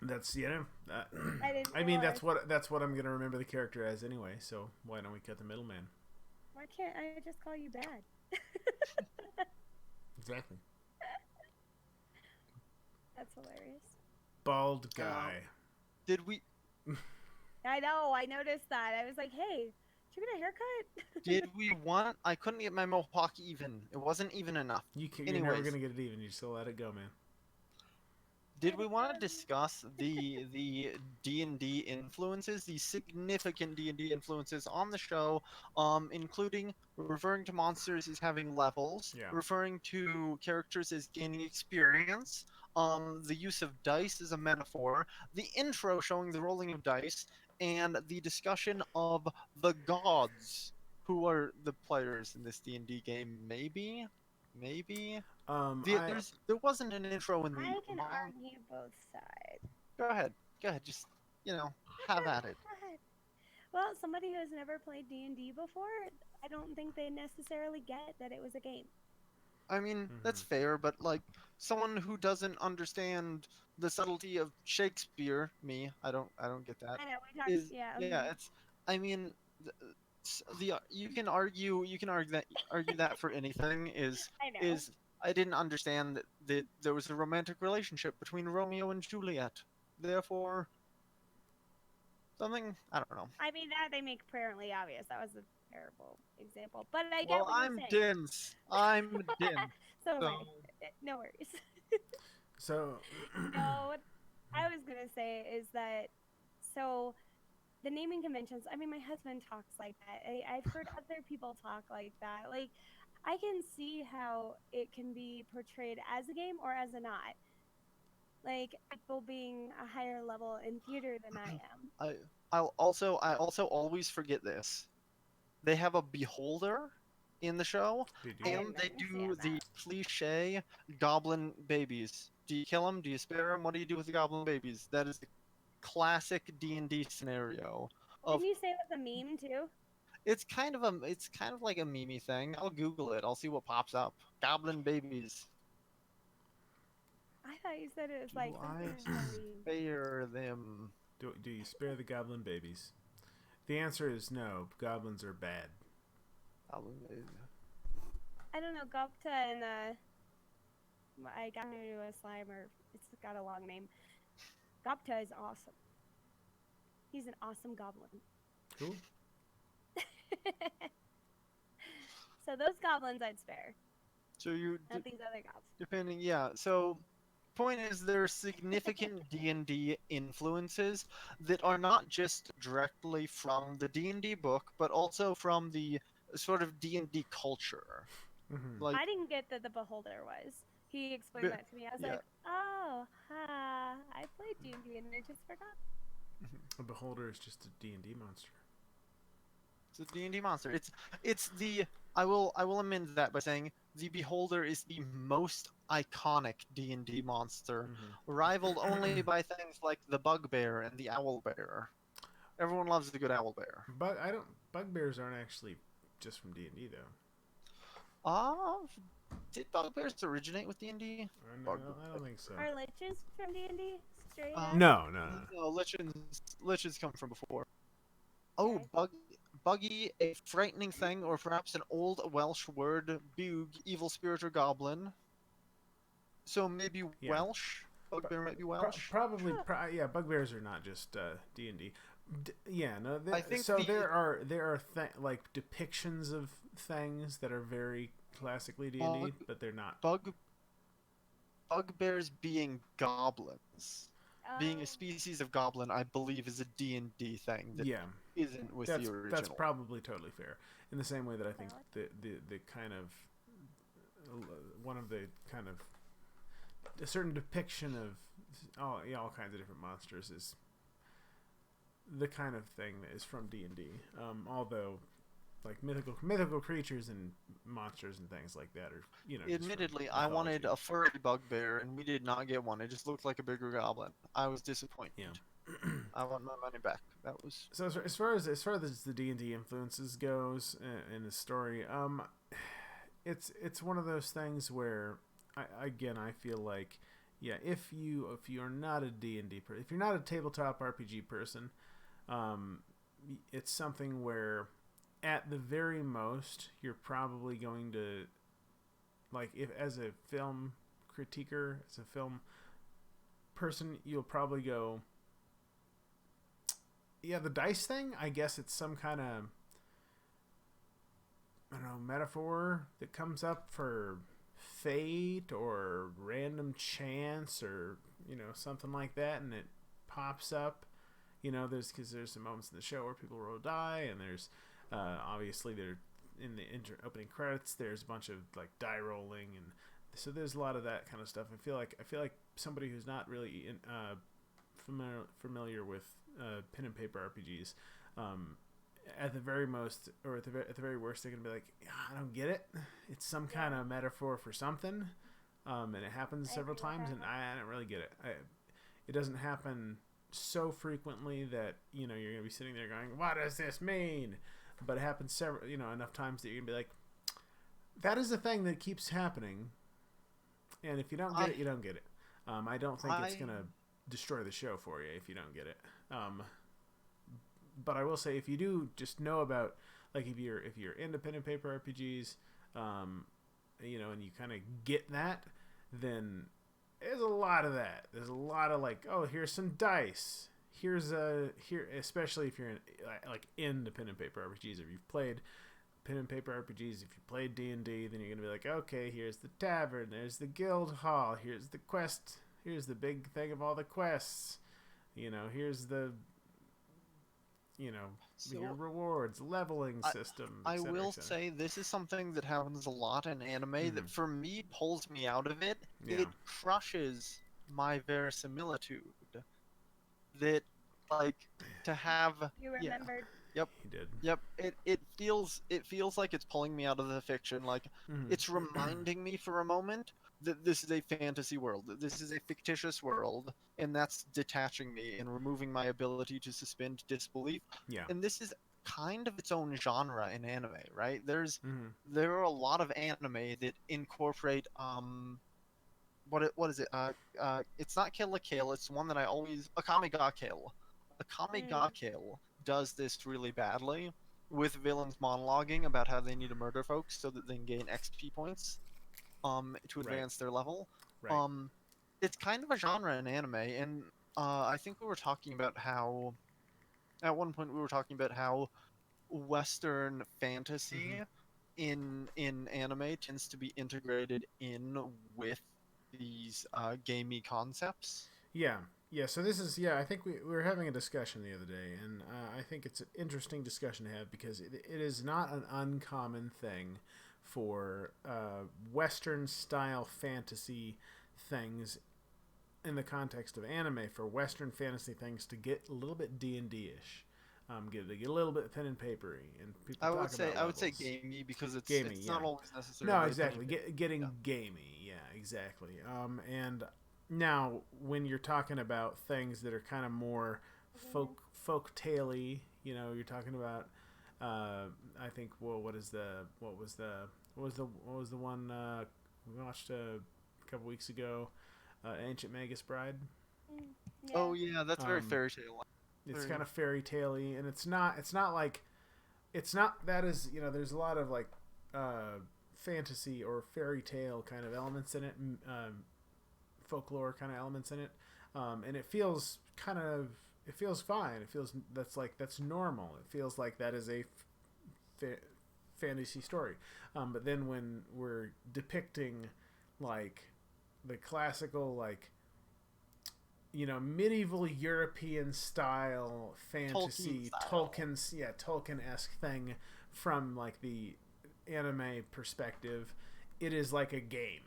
That's I didn't I mean realize. that's what I'm gonna remember the character as anyway. So why don't we cut the middleman? Why can't I just call you Bad? Exactly. That's hilarious. Bald guy. Did we I know. I noticed that. I was like, hey, did you get a haircut? did we want I couldn't get my mohawk even. It wasn't even enough. You're never Anyways, gonna get it even. You still let it go, man. did we want to discuss the D&D influences, the significant D&D influences on the show, including referring to monsters as having levels, Yeah. referring to characters as gaining experience, the use of dice as a metaphor, the intro showing the rolling of dice, and the discussion of the gods who are the players in this D&D game. Maybe. I There wasn't an intro in the I can mon. argue both sides. Go ahead. Go ahead. Just have Okay, at it. go ahead. Well, somebody who has never played D&D before, I don't think they necessarily get that it was a game. I mean, that's Mhm. fair, but like someone who doesn't understand the subtlety of Shakespeare, me, I don't get that. I know we talked. Is Yeah, yeah, it's. I mean, you can argue that for anything. I know. Is I didn't understand that there was a romantic relationship between Romeo and Juliet. Therefore, something I don't know. I mean that they make apparently obvious. That was a terrible example, but I get Well, what you're I'm saying. dense. I'm dense. So was So, I. No worries. So No, what I was gonna say is that so the naming conventions. I mean, my husband talks like that. I've heard other people talk like that. Like, I can see how it can be portrayed as a game or as a not. Like people being a higher level in theater than I am. I I also always forget this. They have a beholder in the show, they I do. and didn't they understand do the that. cliche goblin babies. Do you kill them? Do you spare them? What do you do with the goblin babies? That is the classic D&D scenario of Didn't you say it was a meme too? it's kind of like a meme thing. I'll Google it. I'll see what pops up. Goblin babies. I thought you said it was Do like I something very. spare them? Do you spare the goblin babies? The answer is no. Goblins are bad. Goblin babies. I don't know. Gupta and I got into a slime or it's got a long name. Gupta is awesome. He's an awesome goblin. Cool. So those goblins I'd spare, So you not these other goblins. depending, yeah. So point is there are significant D&D influences that are not just directly from the D&D book, but also from the sort of D&D culture. Hmm. Like I didn't get that the beholder was. He explained bi- that to me. I was yeah. like, oh, I played D&D and I just forgot. A beholder is just a D&D monster. It's a D&D monster. It's the I will amend that by saying the beholder is the most iconic D&D monster, Hmm. rivaled only by things like the bugbear and the owlbear. Everyone loves the good owlbear. But I don't. Bugbears aren't actually just from D&D though. Ah, did bugbears originate with D&D? Bug. I don't think so. Are liches from D&D? Straight up? No, no, no. No, lichens come from before. Oh, Okay. buggy, a frightening thing, or perhaps an old Welsh word, bug, evil spirit or goblin. So maybe Yeah. Welsh. Bugbear might be Welsh. Probably. Huh. Yeah. Bugbears are not just D&D. Yeah. No. I think So the there are like depictions of things that are very classically D&D, but they're not. bug bugbears being goblins, being a Oh. species of goblin, I believe is a D&D thing that Yeah. isn't with the original. That's probably totally fair. In the same way that I think the kind of one of the kind of a certain depiction of all kinds of different monsters is the kind of thing that is from D&D. Although like mythical creatures and monsters and things like that are, you know. Admittedly, I wanted a furry bugbear, and we did not get one. It just looked like a bigger goblin. I was disappointed. Yeah. I want my money back. That was so as far as the D&D influences goes in the story. It's one of those things where I feel like, yeah, if you're not a D&D person, if you're not a tabletop RPG person, it's something where at the very most you're probably going to, like, if as a film critiquer, as a film person, you'll probably go, yeah, the dice thing, I guess it's some kind of, I don't know, metaphor that comes up for fate or random chance or, you know, something like that, and it pops up. You know, there's some moments in the show where people roll die, and there's obviously there in the opening credits there's a bunch of like die rolling, and so there's a lot of that kind of stuff. I feel like somebody who's not really familiar with pen and paper RPGs, at the very most, or at the very worst, they're gonna be like, I don't get it. It's some kind of metaphor for something, and it happens several times, and I don't really get it. It doesn't happen so frequently that, you know, you're gonna be sitting there going, what does this mean? But it happens several, you know, enough times that you're gonna be like, that is a thing that keeps happening, and if you don't get it, you don't get it. I don't think it's gonna destroy the show for you if you don't get it. But I will say, if you do just know about, like, if you're into pen and paper RPGs, you know, and you kind of get that, then there's a lot of that. There's a lot of, like, oh, here's some dice. Here, especially if you're into pen and paper RPGs. If you've played pen and paper RPGs, if you played D&D, then you're gonna be like, okay, here's the tavern, there's the guild hall, here's the quest, here's the big thing of all the quests. You know, here's the, you know, your rewards, leveling system. I will say this is something that happens a lot in anime that for me pulls me out of it. Yeah. It crushes my verisimilitude. That, like, to have. You remembered. Yeah, yep. He did. Yep. It feels like it's pulling me out of the fiction. Like it's reminding me for a moment that this is a fantasy world, that this is a fictitious world, and that's detaching me and removing my ability to suspend disbelief. Yeah. And this is kind of its own genre in anime, right? There are a lot of anime that incorporate what is it? It's not Kill la Kill. It's one that I always Akame ga Kill. Akame ga Kill does this really badly with villains monologuing about how they need to murder folks so that they can gain XP points to advance their level. Right. It's kind of a genre in anime, and I think we were talking about how at one point we were talking about how Western fantasy in anime tends to be integrated in with these gamey concepts. Yeah. So this is, I think we were having a discussion the other day, and I think it's an interesting discussion to have because it is not an uncommon thing for Western style fantasy things in the context of anime, for Western fantasy things to get a little bit D&D-ish. Get a little bit pen and papery, and people I would say gamey because it's gamey, it's not always necessary. No, exactly. Getting gamey, yeah, exactly. And now when you're talking about things that are kind of more folk tale-y, you know, you're talking about I think what was the one we watched a couple weeks ago, Ancient Magus Bride. Yeah. Oh yeah, that's very fairy tale. It's kind of fairy tale-y, and it's not that is, you know, there's a lot of like fantasy or fairy tale kind of elements in it, folklore kind of elements in it, and it feels fine. It feels that's normal. It feels like that is a fantasy story. But then when we're depicting like the classical, like, medieval European style fantasy, style. Tolkien-esque thing from like the anime perspective. It is like a game.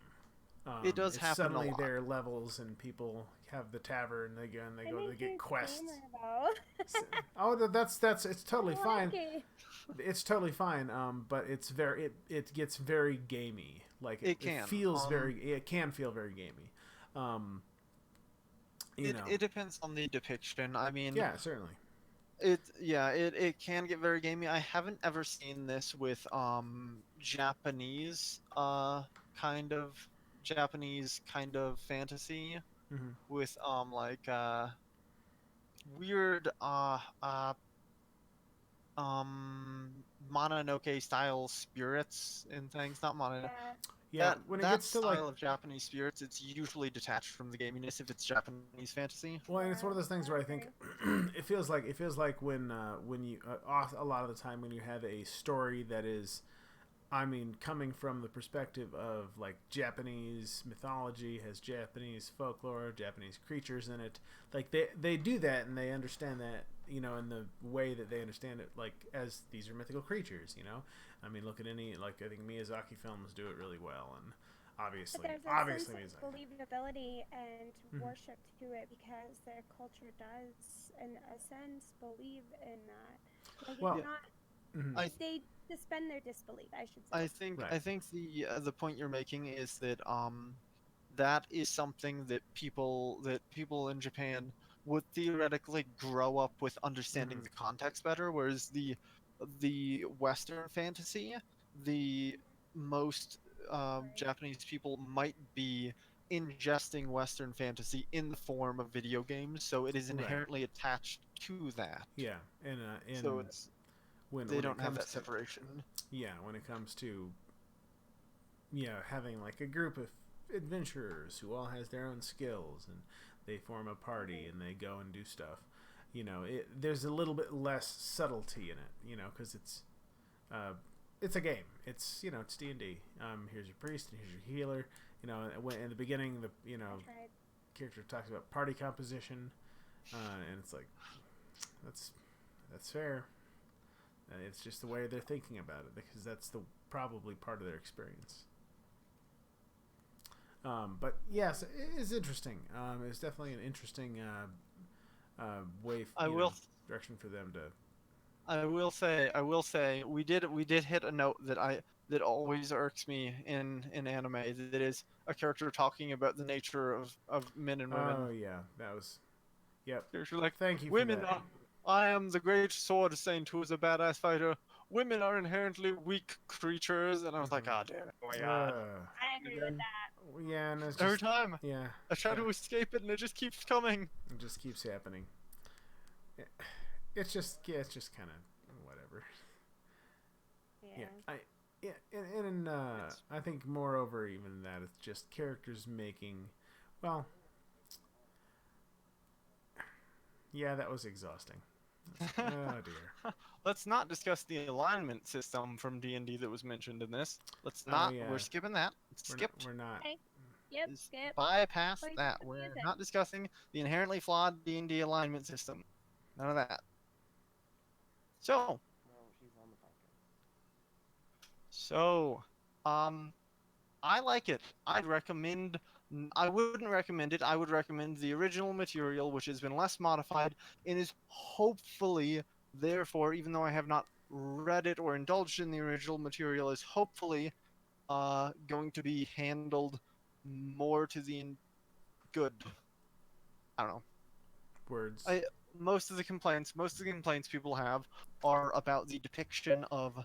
It does It's happen a suddenly lot. there are levels and people have the tavern. They go and I'm a they get huge quests. gamer, though. Oh, that's it's totally I fine. like it. It's totally fine. But it gets very gamey. Like It it can. feels it can feel very gamey. Um, It depends on the depiction. I mean, Yeah, certainly. it can get very gamey. I haven't ever seen this with Japanese Japanese kind of fantasy Hmm. with like weird Mononoke style spirits and things. Not Mononoke. Yeah. Yeah, That when it that gets to like, style of Japanese spirits, it's usually detached from the gaminess if it's Japanese fantasy. well, and it's one of those things where I I think agree. it feels like when you a lot of the time when you have a story that is, I mean, coming from the perspective of like Japanese mythology, has Japanese folklore, Japanese creatures in it. Like they do that and they understand that, in the way that they understand it, like as these are mythical creatures. I mean, look at any, like, I think Miyazaki films do it really well, and But obviously, there's a sense obviously of Miyazaki. believability and Mhm. worship to it because their culture does, in a sense, believe in that. Like, it's Well, Yeah, not. mhm. I They suspend their disbelief, I should say. Right. I think the point you're making is that that is something that people in Japan would theoretically grow up with understanding Hmm. the context better, whereas the Western fantasy, the most Right. Japanese people might be ingesting Western fantasy in the form of video games, so it is Right. inherently attached to that. Yeah, So and it's they when it don't have comes that to, separation. yeah, when it comes to, having like a group of adventurers who all has their own skills and they form a party Right. and they go and do stuff. There's a little bit less subtlety in it, because uh, it's a game. It's D&D. Here's your priest and here's your healer. In the beginning, the That's right. character talks about party composition, and it's like that's fair. It's just the way they're thinking about it because that's the probably part of their experience. But yes, it is interesting. It's definitely an interesting way, I will direction for them to. I will say, we did hit a note that always irks me in anime. That is a character talking about the nature of men and Oh women. yeah, that was. Yep. Character like Thank you for women that. are. I am the great sword saint who is a badass fighter. Women are inherently weak creatures, and I was like, Hmm. oh damn it, oh my god. I agree with Again, that. Yeah, and it's every just, time yeah, I try yeah, to escape it, and it just keeps coming. it just keeps happening. It- it's just kind of whatever. Yeah, Yeah. and It's I think moreover even that it's just characters making. Well, yeah, that was exhausting. Oh dear. Let's not discuss the alignment system from D&D that was mentioned in this. Let's Oh not. We're yeah, skipping that. It's we're not. skipped. We're not. Okay. Yep. Is Skip. bypass Play that. some We're music. not discussing the inherently flawed D&D alignment system. None of that. So, so, um, I like it. I'd recommend. I wouldn't recommend it. I would recommend the original material, which has been less modified and is hopefully, therefore, even though I have not read it or indulged in the original material, is hopefully going to be handled more to the good. I don't know. Words. I most of the complaints people have are about the depiction of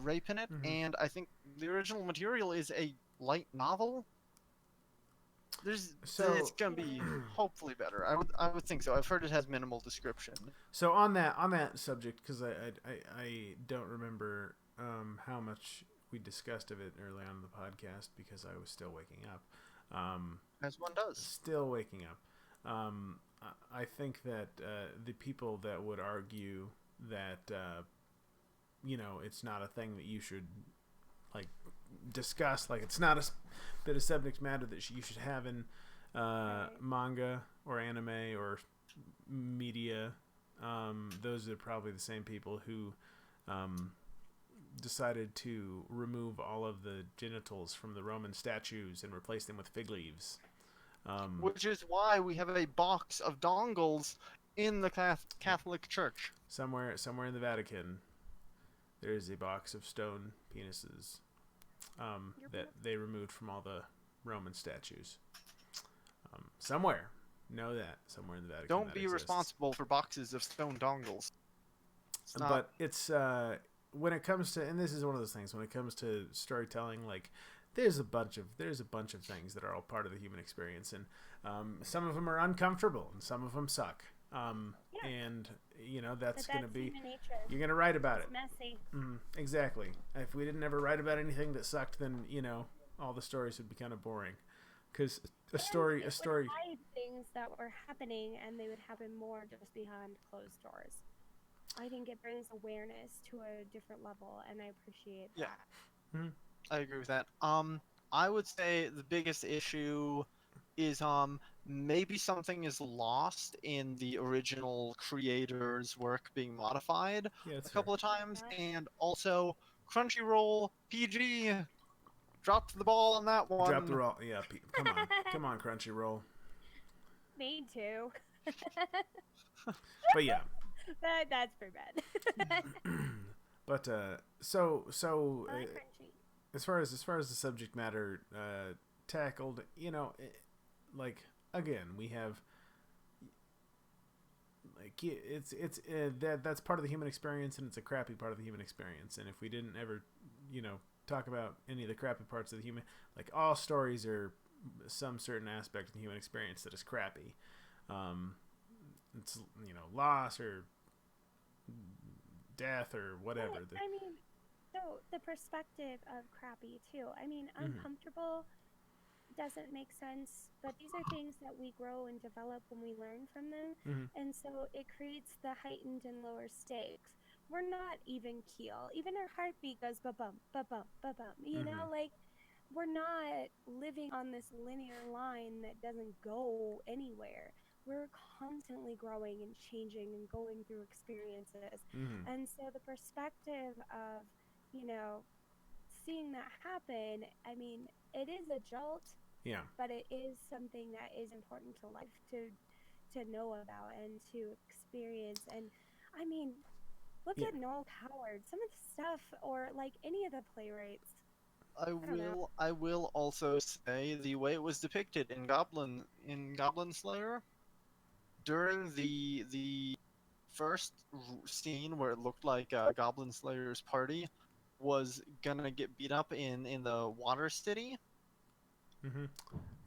rape in it, Hmm. and I think the original material is a light novel. It's So, gonna be Yeah. hopefully better. I would think so. I've heard it has minimal description. so on that subject, because I don't remember how much we discussed of it early on in the podcast because I was still waking up. As one does. Still waking up. I think that the people that would argue that it's not a thing that you should like discuss, like it's not a bit of subject matter that you should have in Right. manga or anime or media. Those are probably the same people who um, decided to remove all of the genitals from the Roman statues and replace them with fig leaves. Which is why we have a box of dongles in the Catholic Church. Somewhere in the Vatican, there is a box of stone penises that they removed from all the Roman statues. Somewhere, know that somewhere in the Vatican Don't that be exists. responsible for boxes of stone dongles. It's not. But it's when it comes to, and this is one of those things, when it comes to storytelling, like there's a bunch of things that are all part of the human experience, and some of them are uncomfortable and some of them suck. Yeah. And that's But going to that's be, human nature. you're going to write about It's it. messy. Exactly. If we didn't ever write about anything that sucked, then all the stories would be kind of boring. Because a story. Would hide things that were happening, and they would happen more just behind closed doors. I think it brings awareness to a different level, and I appreciate that. Yeah. I agree with that. I would say the biggest issue is maybe something is lost in the original creator's work being modified Yeah, a that's fair. couple of times, Yeah. and also Crunchyroll PG dropped the ball on that Drop the one. roll. Yeah, come on, Crunchyroll. Me too. But yeah. That's pretty bad. But so I like crunchy. as far as the subject matter tackled, like again, we have like that's part of the human experience, and it's a crappy part of the human experience. And if we didn't ever, talk about any of the crappy parts of the human, like all stories are some certain aspect of the human experience that is crappy. It's loss or death or whatever. Well, I mean, so the perspective of crappy too. I mean, uncomfortable doesn't make sense, but these are things that we grow and develop when we learn from them, and so it creates the heightened and lower stakes. We're not even keel. Even our heartbeat goes ba bum ba bum ba bum. Like we're not living on this linear line that doesn't go anywhere. We're constantly growing and changing and going through experiences. And so the perspective of, you know, seeing that happen, I mean, it is a jolt, Yeah. but it is something that is important to life to know about and to experience. And I mean, look Yeah. at Noel Coward. Some of the stuff, or like any of the playwrights. don't know. I will also say the way it was depicted in Goblin Slayer during the first scene where it looked like Goblin Slayer's party was gonna get beat up in the Water City.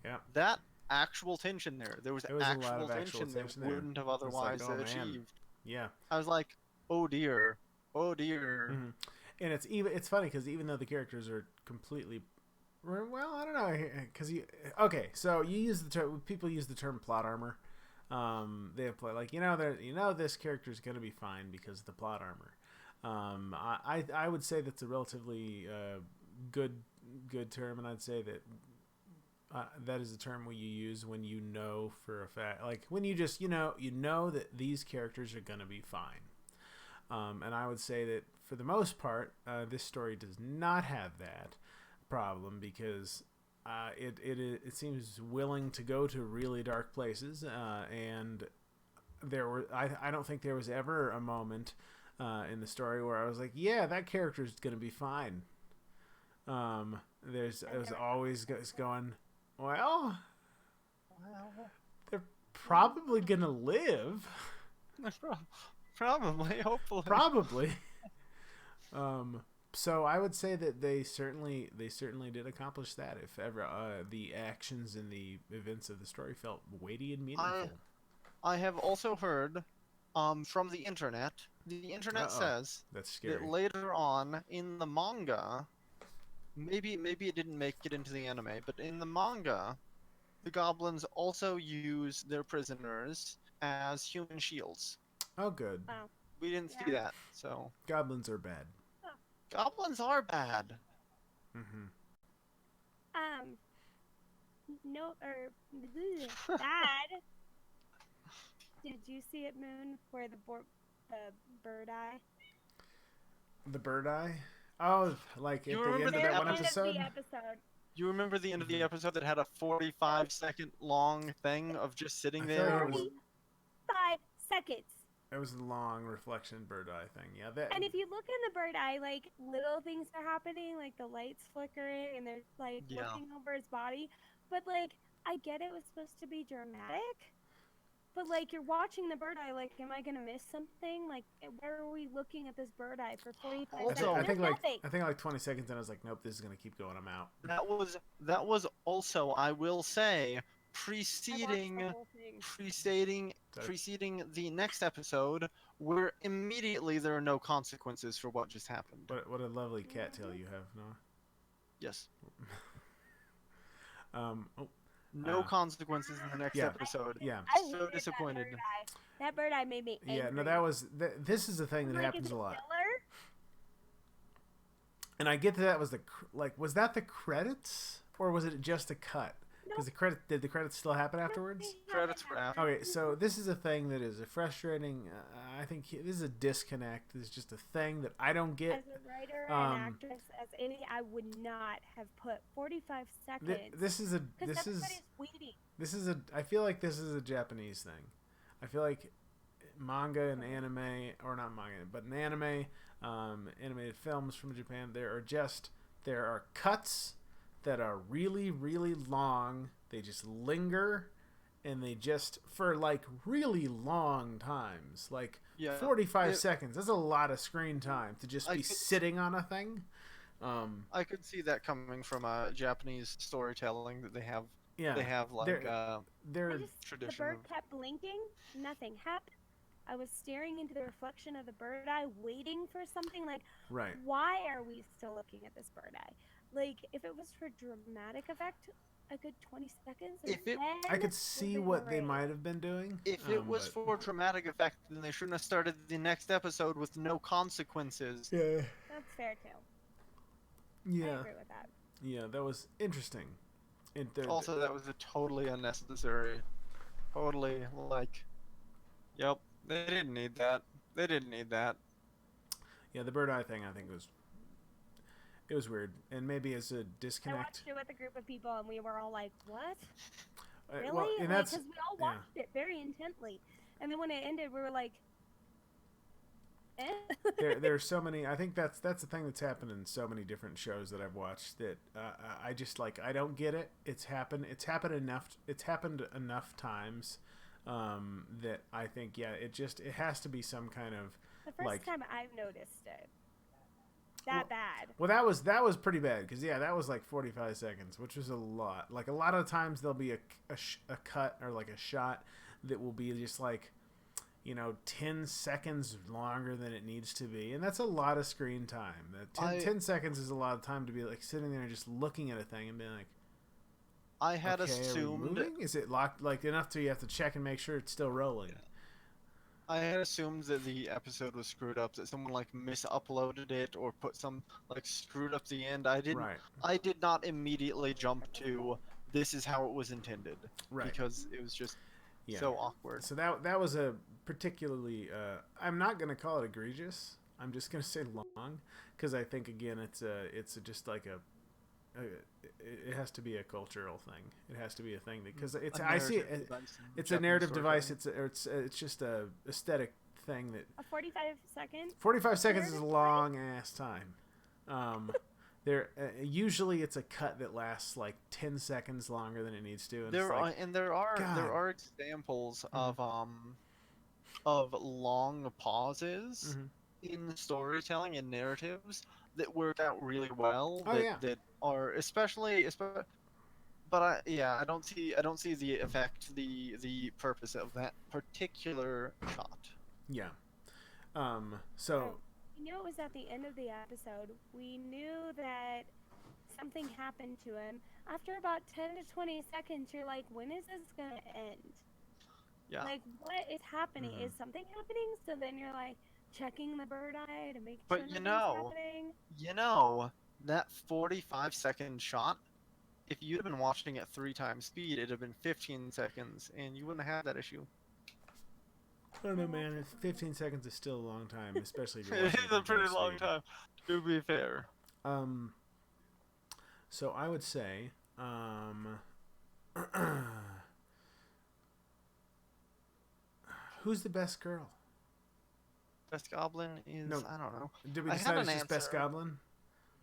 Yeah. That actual tension there was There was a lot actual of actual tension they tension there. wouldn't have It's like, otherwise oh man. achieved. Yeah. I was like, oh dear, oh dear. And it's funny because even though the characters are completely, well, I don't know, because so you use the term, people use the term plot armor. They apply like this character is going to be fine because of the plot armor. I would say that's a relatively good term, and I'd say that that is a term you use when you know for a fact, like when you just that these characters are going to be fine. And I would say that for the most part, this story does not have that problem because it seems willing to go to really dark places, and I don't think there was ever a moment in the story where I was like, yeah, that character is going to be fine. It was always going, well, they're probably going to live. Probably, hopefully. Probably. So I would say that they certainly did accomplish that. If ever the actions and the events of the story felt weighty and meaningful. I have also heard from the internet. The internet says that's scary. that later on in the manga, maybe it didn't make it into the anime, but in the manga, the goblins also use their prisoners as human shields. Oh, good. Wow. We didn't see that, so goblins are bad. Oh. Goblins are bad. no or bad. Did you see it, Moon, where the bird eye? The bird eye. Oh, like You at the remember end of the that Very one end of episode. the episode. You remember the end of the Mhm. episode that had a 45-second long thing of just sitting I feel like there? it was 45 seconds. it was a long reflection bird eye thing. Yeah, that. And if you look in the bird eye, like little things are happening, like the lights flickering, and they're like Yeah. looking over his body. But like, I get it was supposed to be dramatic, but like you're watching the bird eye, like, am I gonna miss something? Like, where are we looking at this bird eye for 45 I, seconds? Also, I think There's like nothing. I think like 20 seconds, and I was like, nope, this is gonna keep going. I'm out. That was also, I will say, I watched the preceding whole thing. preceding So, preceding the next episode, where immediately there are no consequences for what just happened. what a lovely cattail you have, Noah. Yes. Oh, No consequences in the next yeah. episode. Yeah. I So hated disappointed. That bird eye. That bird eye made me angry. Yeah, no, that was. This is a thing that Like, happens is a it lot. filler? And I get that was was that the credits or was it just a cut? Because did the credits still happen afterwards? Credits were after. Okay, so this is a thing that is a frustrating. I think this is a disconnect. This is just a thing that I don't get. As a writer Um, and actress, as any, I would not have put 45 seconds. This is a because this is everybody's waiting. this is a. I feel like this is a Japanese thing. I feel like manga and anime, or not manga, but in anime, animated films from Japan, there are cuts that are really really long. They just linger, and they just for like really long times, like Yeah. 45 seconds. That's a lot of screen time to just I be could- sitting on a thing. I could see that coming from Japanese storytelling that they have. Yeah, They have like they're The tradition. bird kept blinking. Nothing happened. I was staring into the reflection of the bird eye, waiting for something. Like, right. why are we still looking at this bird eye? Like, if it was for dramatic effect, a good 20 seconds. And If it- then I could see moving what they away. might have been doing. If it was but- for dramatic effect, then they shouldn't have started the next episode with no consequences. Yeah. That's fair too. I Yeah. agree with that. Yeah, that was interesting. Also, that was a totally unnecessary. Totally, like, yep, they didn't need that. They didn't need that. yeah, the bird eye thing I think it was weird, and maybe it's a I disconnect. watched it with a group of people, and we were all like, "What? Really?" Well, and Because that's we all watched it very intently, and then when it ended, we were like, "Eh." there's so many. I think that's the thing that's happened in so many different shows that I've watched that I just like I don't get it. It's happened enough. It's happened enough times that I think it has to be some kind of. The first Like- time I've noticed it, that bad. Well, that was pretty bad because that was like 45 seconds, which was a lot. Like a lot of times there'll be a cut or like a shot that will be just like 10 seconds longer than it needs to be, and that's a lot of screen time. 10 seconds is a lot of time to be like sitting there and just looking at a thing and being like, I had okay, are we assumed. moving? Is it locked like enough to you have to check and make sure it's still rolling? I had assumed that the episode was screwed up, that someone like misuploaded it or put some like screwed up the end. Right, I did not immediately jump to this is how it was intended right. because it was just Yeah. so awkward. So that was a particularly. I'm not gonna call it egregious. I'm just gonna say long, because I think again it's just like it has to be a cultural thing. It has to be a thing because it's A I see narrative it. device in It's a Japanese narrative device. storytelling. It's just a aesthetic thing that A 45-second. 45 seconds is a Narrative long ass time. There usually it's a cut that lasts like 10 seconds longer than it needs to. And There God. are examples Mhm. of long pauses Mhm. in storytelling and narratives that work out really well. Oh, that, yeah. that are especially. But I don't see the effect, the purpose of that particular shot. Yeah. So We knew it was at the end of the episode. We knew that something happened to him. After about 10 to 20 seconds, you're like, when is this going to end? Yeah. Like, what is happening? Mhm. Is something happening? So then you're like checking the bird eye to make But sure you nothing's know- happening. That 45-second shot if you'd have been watching at 3 times speed, it'd have been 15 seconds, and you wouldn't have that issue. I don't know, man. 15 seconds is still a long time, especially if you're It watching is at a pretty 3 times long speed. time, to be fair. So I would say, who's the best girl? Best Goblin is, No, I don't know. did we I had decide an it's just best answer. goblin?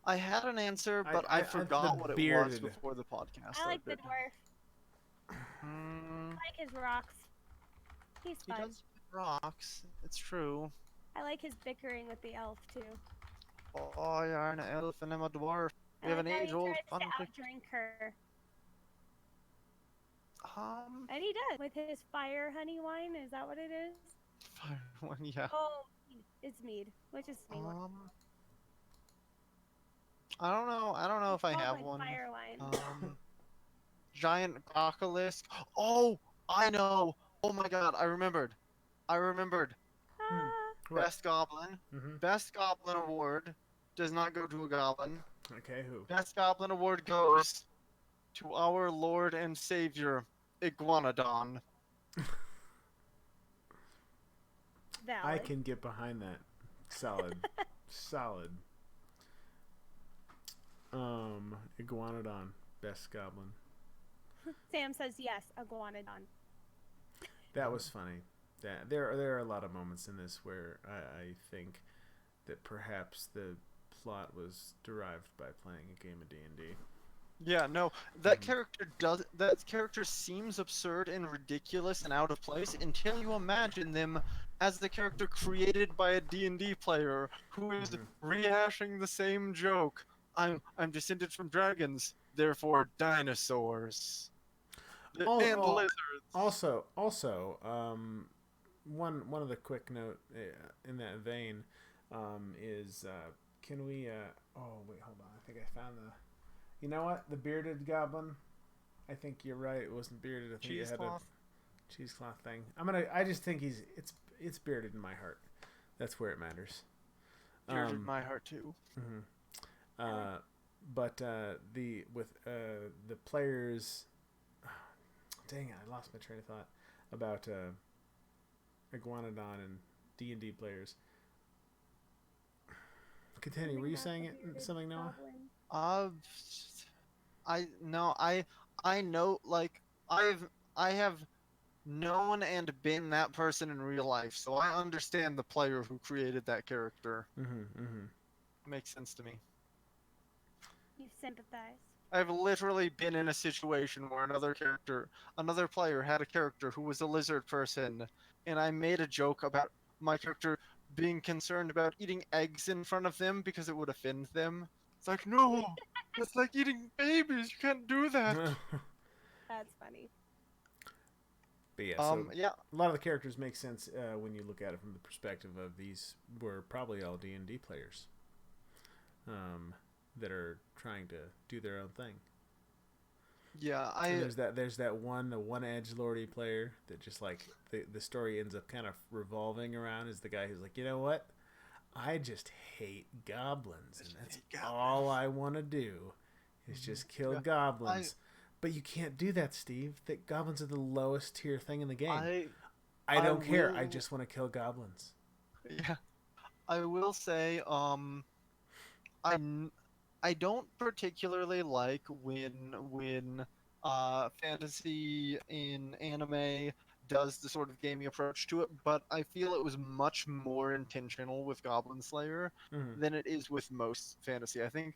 I had an answer, but I The forgot what it was bearded. before the podcast I like the started. dwarf. Hmm, I like his rocks. He's he fun. does rocks. It's true. I like his bickering with the elf too. Oh, you're an elf and I'm a dwarf. I We have like an how he age-old tries to conflict. outdrink her. Um, And he does with his fire honey wine. Is that what it is? fire one, yeah. Oh, it's mead, which is me. I don't know. I don't know if I Called, have like, one. fire wine. Giant Crocolisk. Oh, I know. Oh my God, I remembered. I remembered. What? Best Goblin. Mm-hmm. Best Goblin award does not go to a goblin. Okay, who? Best Goblin award goes to our Lord and Savior, Iguanodon. Valid. I can get behind that. Solid. Solid. Iguanodon. Best goblin. Sam says yes, Iguanodon. That was funny. There are a lot of moments in this where I think that perhaps the plot was derived by playing a game of D&D. Yeah, no, that character seems absurd and ridiculous and out of place until you imagine them as the character created by a D&D player who is rehashing the same joke. I'm descended from dragons, therefore dinosaurs. And lizards. Also, one of the quick note in that vein is can we? Oh wait, hold on. I think I found the. You know what? The bearded goblin. I think you're right. It wasn't bearded. I think it had Cheesecloth. a cheesecloth thing. I just think it's bearded in my heart. That's where it matters. Bearded my heart too. But the players. Dang it! I lost my train of thought about Iguanodon and D&D players. Continue. Were you saying something, Noah? I know, like, I have known and been that person in real life, so I understand the player who created that character. Makes sense to me. You sympathize. I've literally been in a situation where another player had a character who was a lizard person, and I made a joke about my character being concerned about eating eggs in front of them because it would offend them. It's like, no, it's like eating babies. You can't do that. That's funny. But yeah, so yeah, a lot of the characters make sense when you look at it from the perspective of these were probably all D&D players that are trying to do their own thing. Yeah, there's that one edgelordy player that just like the story ends up kind of revolving around is the guy who's like, you know what? I just hate goblins, and that's all I want to do is just kill goblins. But you can't do that, Steve. That goblins are the lowest tier thing in the game. I don't care. I just want to kill goblins. Yeah, I will say, I don't particularly like when fantasy in anime does the sort of gaming approach to it, but I feel it was much more intentional with Goblin Slayer than it is with most fantasy. I think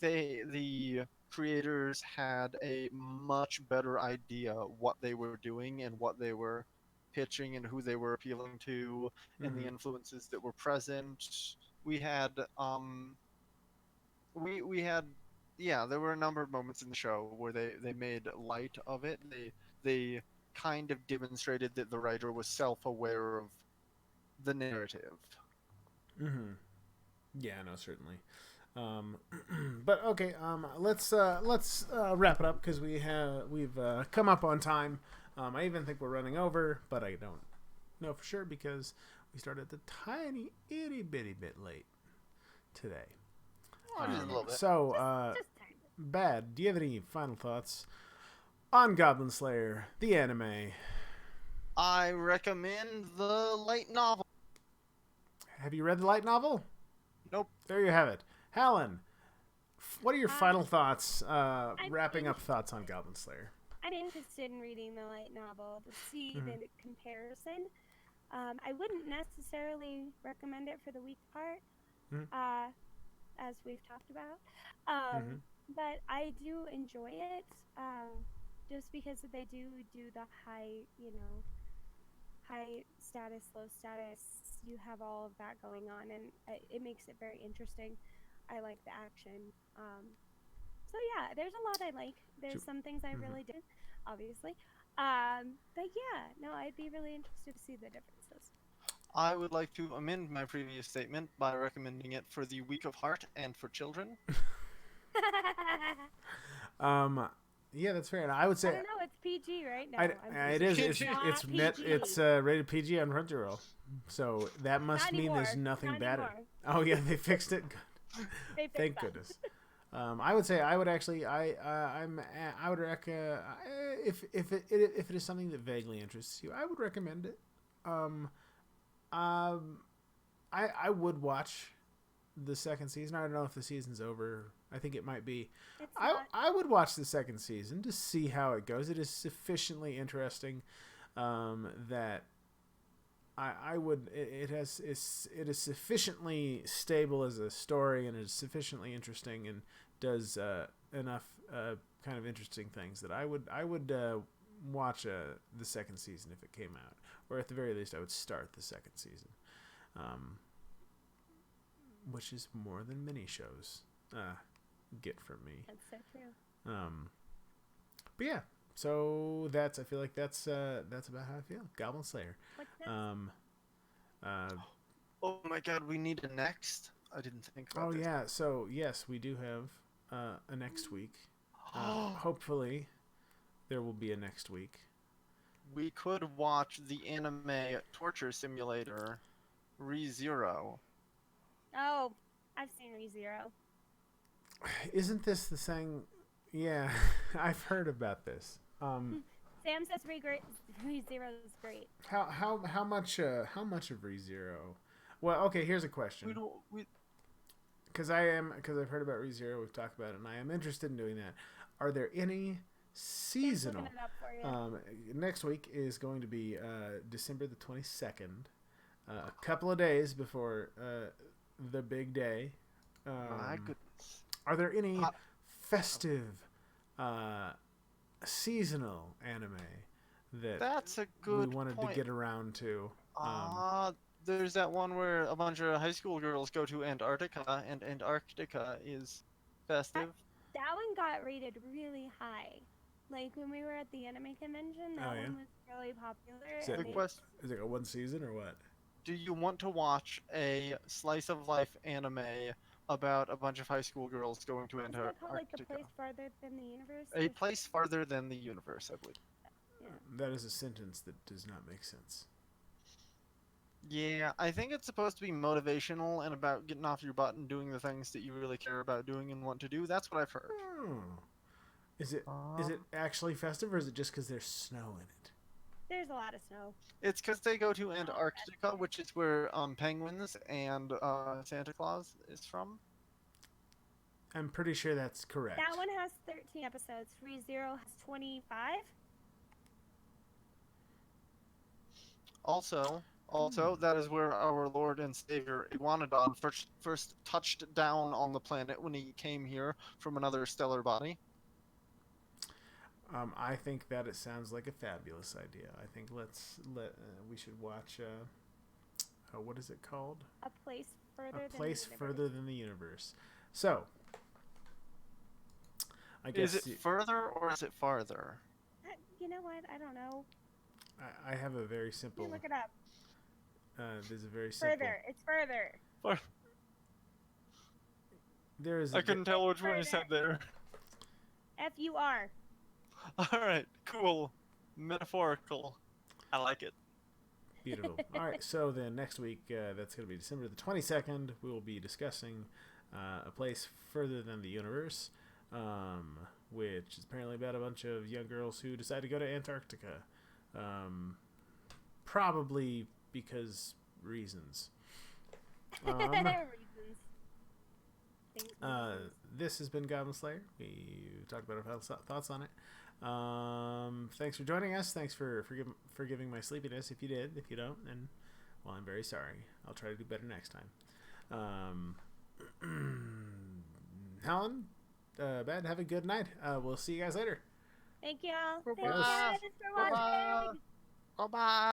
the creators had a much better idea what they were doing and what they were pitching and who they were appealing to and the influences that were present. We had we had there were a number of moments in the show where they made light of it. They kind of demonstrated that the writer was self-aware of the narrative. Yeah, no, certainly. But okay, let's wrap it up because we've come up on time. I even think we're running over, but I don't know for sure because we started a tiny itty bitty bit late today. Just a little bit. So Just tiny bit. Bad, do you have any final thoughts on Goblin Slayer, the anime? I recommend the light novel. Have you read the light novel? Nope. There you have it. Helen, what are your Uh, final thoughts, I'm wrapping in- up thoughts on Goblin Slayer? I'm interested in reading the light novel to see the comparison. I wouldn't necessarily recommend it for the weak part, Mhm. as we've talked about. Mhm. But I do enjoy it, just because they do the high, high status, low status. You have all of that going on, and it makes it very interesting. I like the action. So yeah, there's a lot I like. There's some things I really did, obviously. But yeah, no, I'd be really interested to see the differences. I would like to amend my previous statement by recommending it for the weak of heart and for children. Yeah, that's fair. And I would I say don't know. It's PG, right? No, I, I'm it just is. It's PG. it's not net. PG. It's rated PG on Crunchyroll, so that must Not mean there's anymore. nothing Not bad. anymore. Oh yeah, they fixed it. Good. They fixed Thank that. goodness. I would say I would actually I would if it is something that vaguely interests you, I would recommend it. Um, I would watch the second season. I don't know if the season's over. I think it might be. It's not. I would watch the second season to see how it goes. It is sufficiently interesting that I would. It is sufficiently stable as a story and is sufficiently interesting and does enough kind of interesting things that I would watch the second season if it came out, or at the very least I would start the second season. Which is more than mini shows get from me. That's so true. But yeah, so I feel like that's about how I feel. Goblin Slayer. What's next? Oh my god, we need a next? I didn't think about Oh this. yeah, so yes, we do have a next week. Hopefully, there will be a next week. We could watch the anime torture simulator ReZero. Oh, I've seen ReZero. Isn't this the thing? Yeah, I've heard about this. Sam says ReZero is great. How much of ReZero? Well, okay. Here's a question. Because I've heard about ReZero. We've talked about it, and I am interested in doing that. Are there any seasonal? Looking it up for you. Next week is going to be December the 22nd, a couple of days before the big day. My goodness. Are there any festive seasonal anime that That's a good we wanted point. to get around to? There's that one where a bunch of high school girls go to Antarctica, and Antarctica is festive. That one got rated really high. Like when we were at the anime convention, that one was really popular. Is, that, The quest- is it a one season or what? Do you want to watch a slice of life anime about a bunch of high school girls going to Isn't that Antarctica? called like a place farther than the universe? A place farther than the universe, I believe. Yeah. That is a sentence that does not make sense. Yeah, I think it's supposed to be motivational and about getting off your butt and doing the things that you really care about doing and want to do. That's what I've heard. Is it actually festive, or is it just because there's snow in it? There's a lot of snow. It's because they go to Antarctica, which is where penguins and Santa Claus is from. I'm pretty sure that's correct. That one has 13 episodes. ReZero has 25. Also, that is where our Lord and Savior Iguanodon first touched down on the planet when he came here from another stellar body. I think that it sounds like a fabulous idea. I think we should watch. What is it called? A place further. Further than the universe. So, I guess Is it further or is it farther? You know what? I don't know. I have a very simple. Let me look it up. There's a very simple. Further. It's further. There is. I couldn't tell which one you said there. FUR. All right, cool, metaphorical. I like it. Beautiful. All right, so then next week, that's going to be December the 22nd. We will be discussing a place further than the universe. which is apparently about a bunch of young girls who decide to go to Antarctica. Probably because reasons. Reasons. Things for reasons. This has been Goblin Slayer. We talked about our thoughts on it. Thanks for joining us. Thanks for forgiving my sleepiness if you did. If you don't, then, well, I'm very sorry. I'll try to do better next time. Helen, Bad, have a good night. We'll see you guys later. Thank y'all. Bye-bye. Thank you guys for watching. Bye-bye. Bye-bye.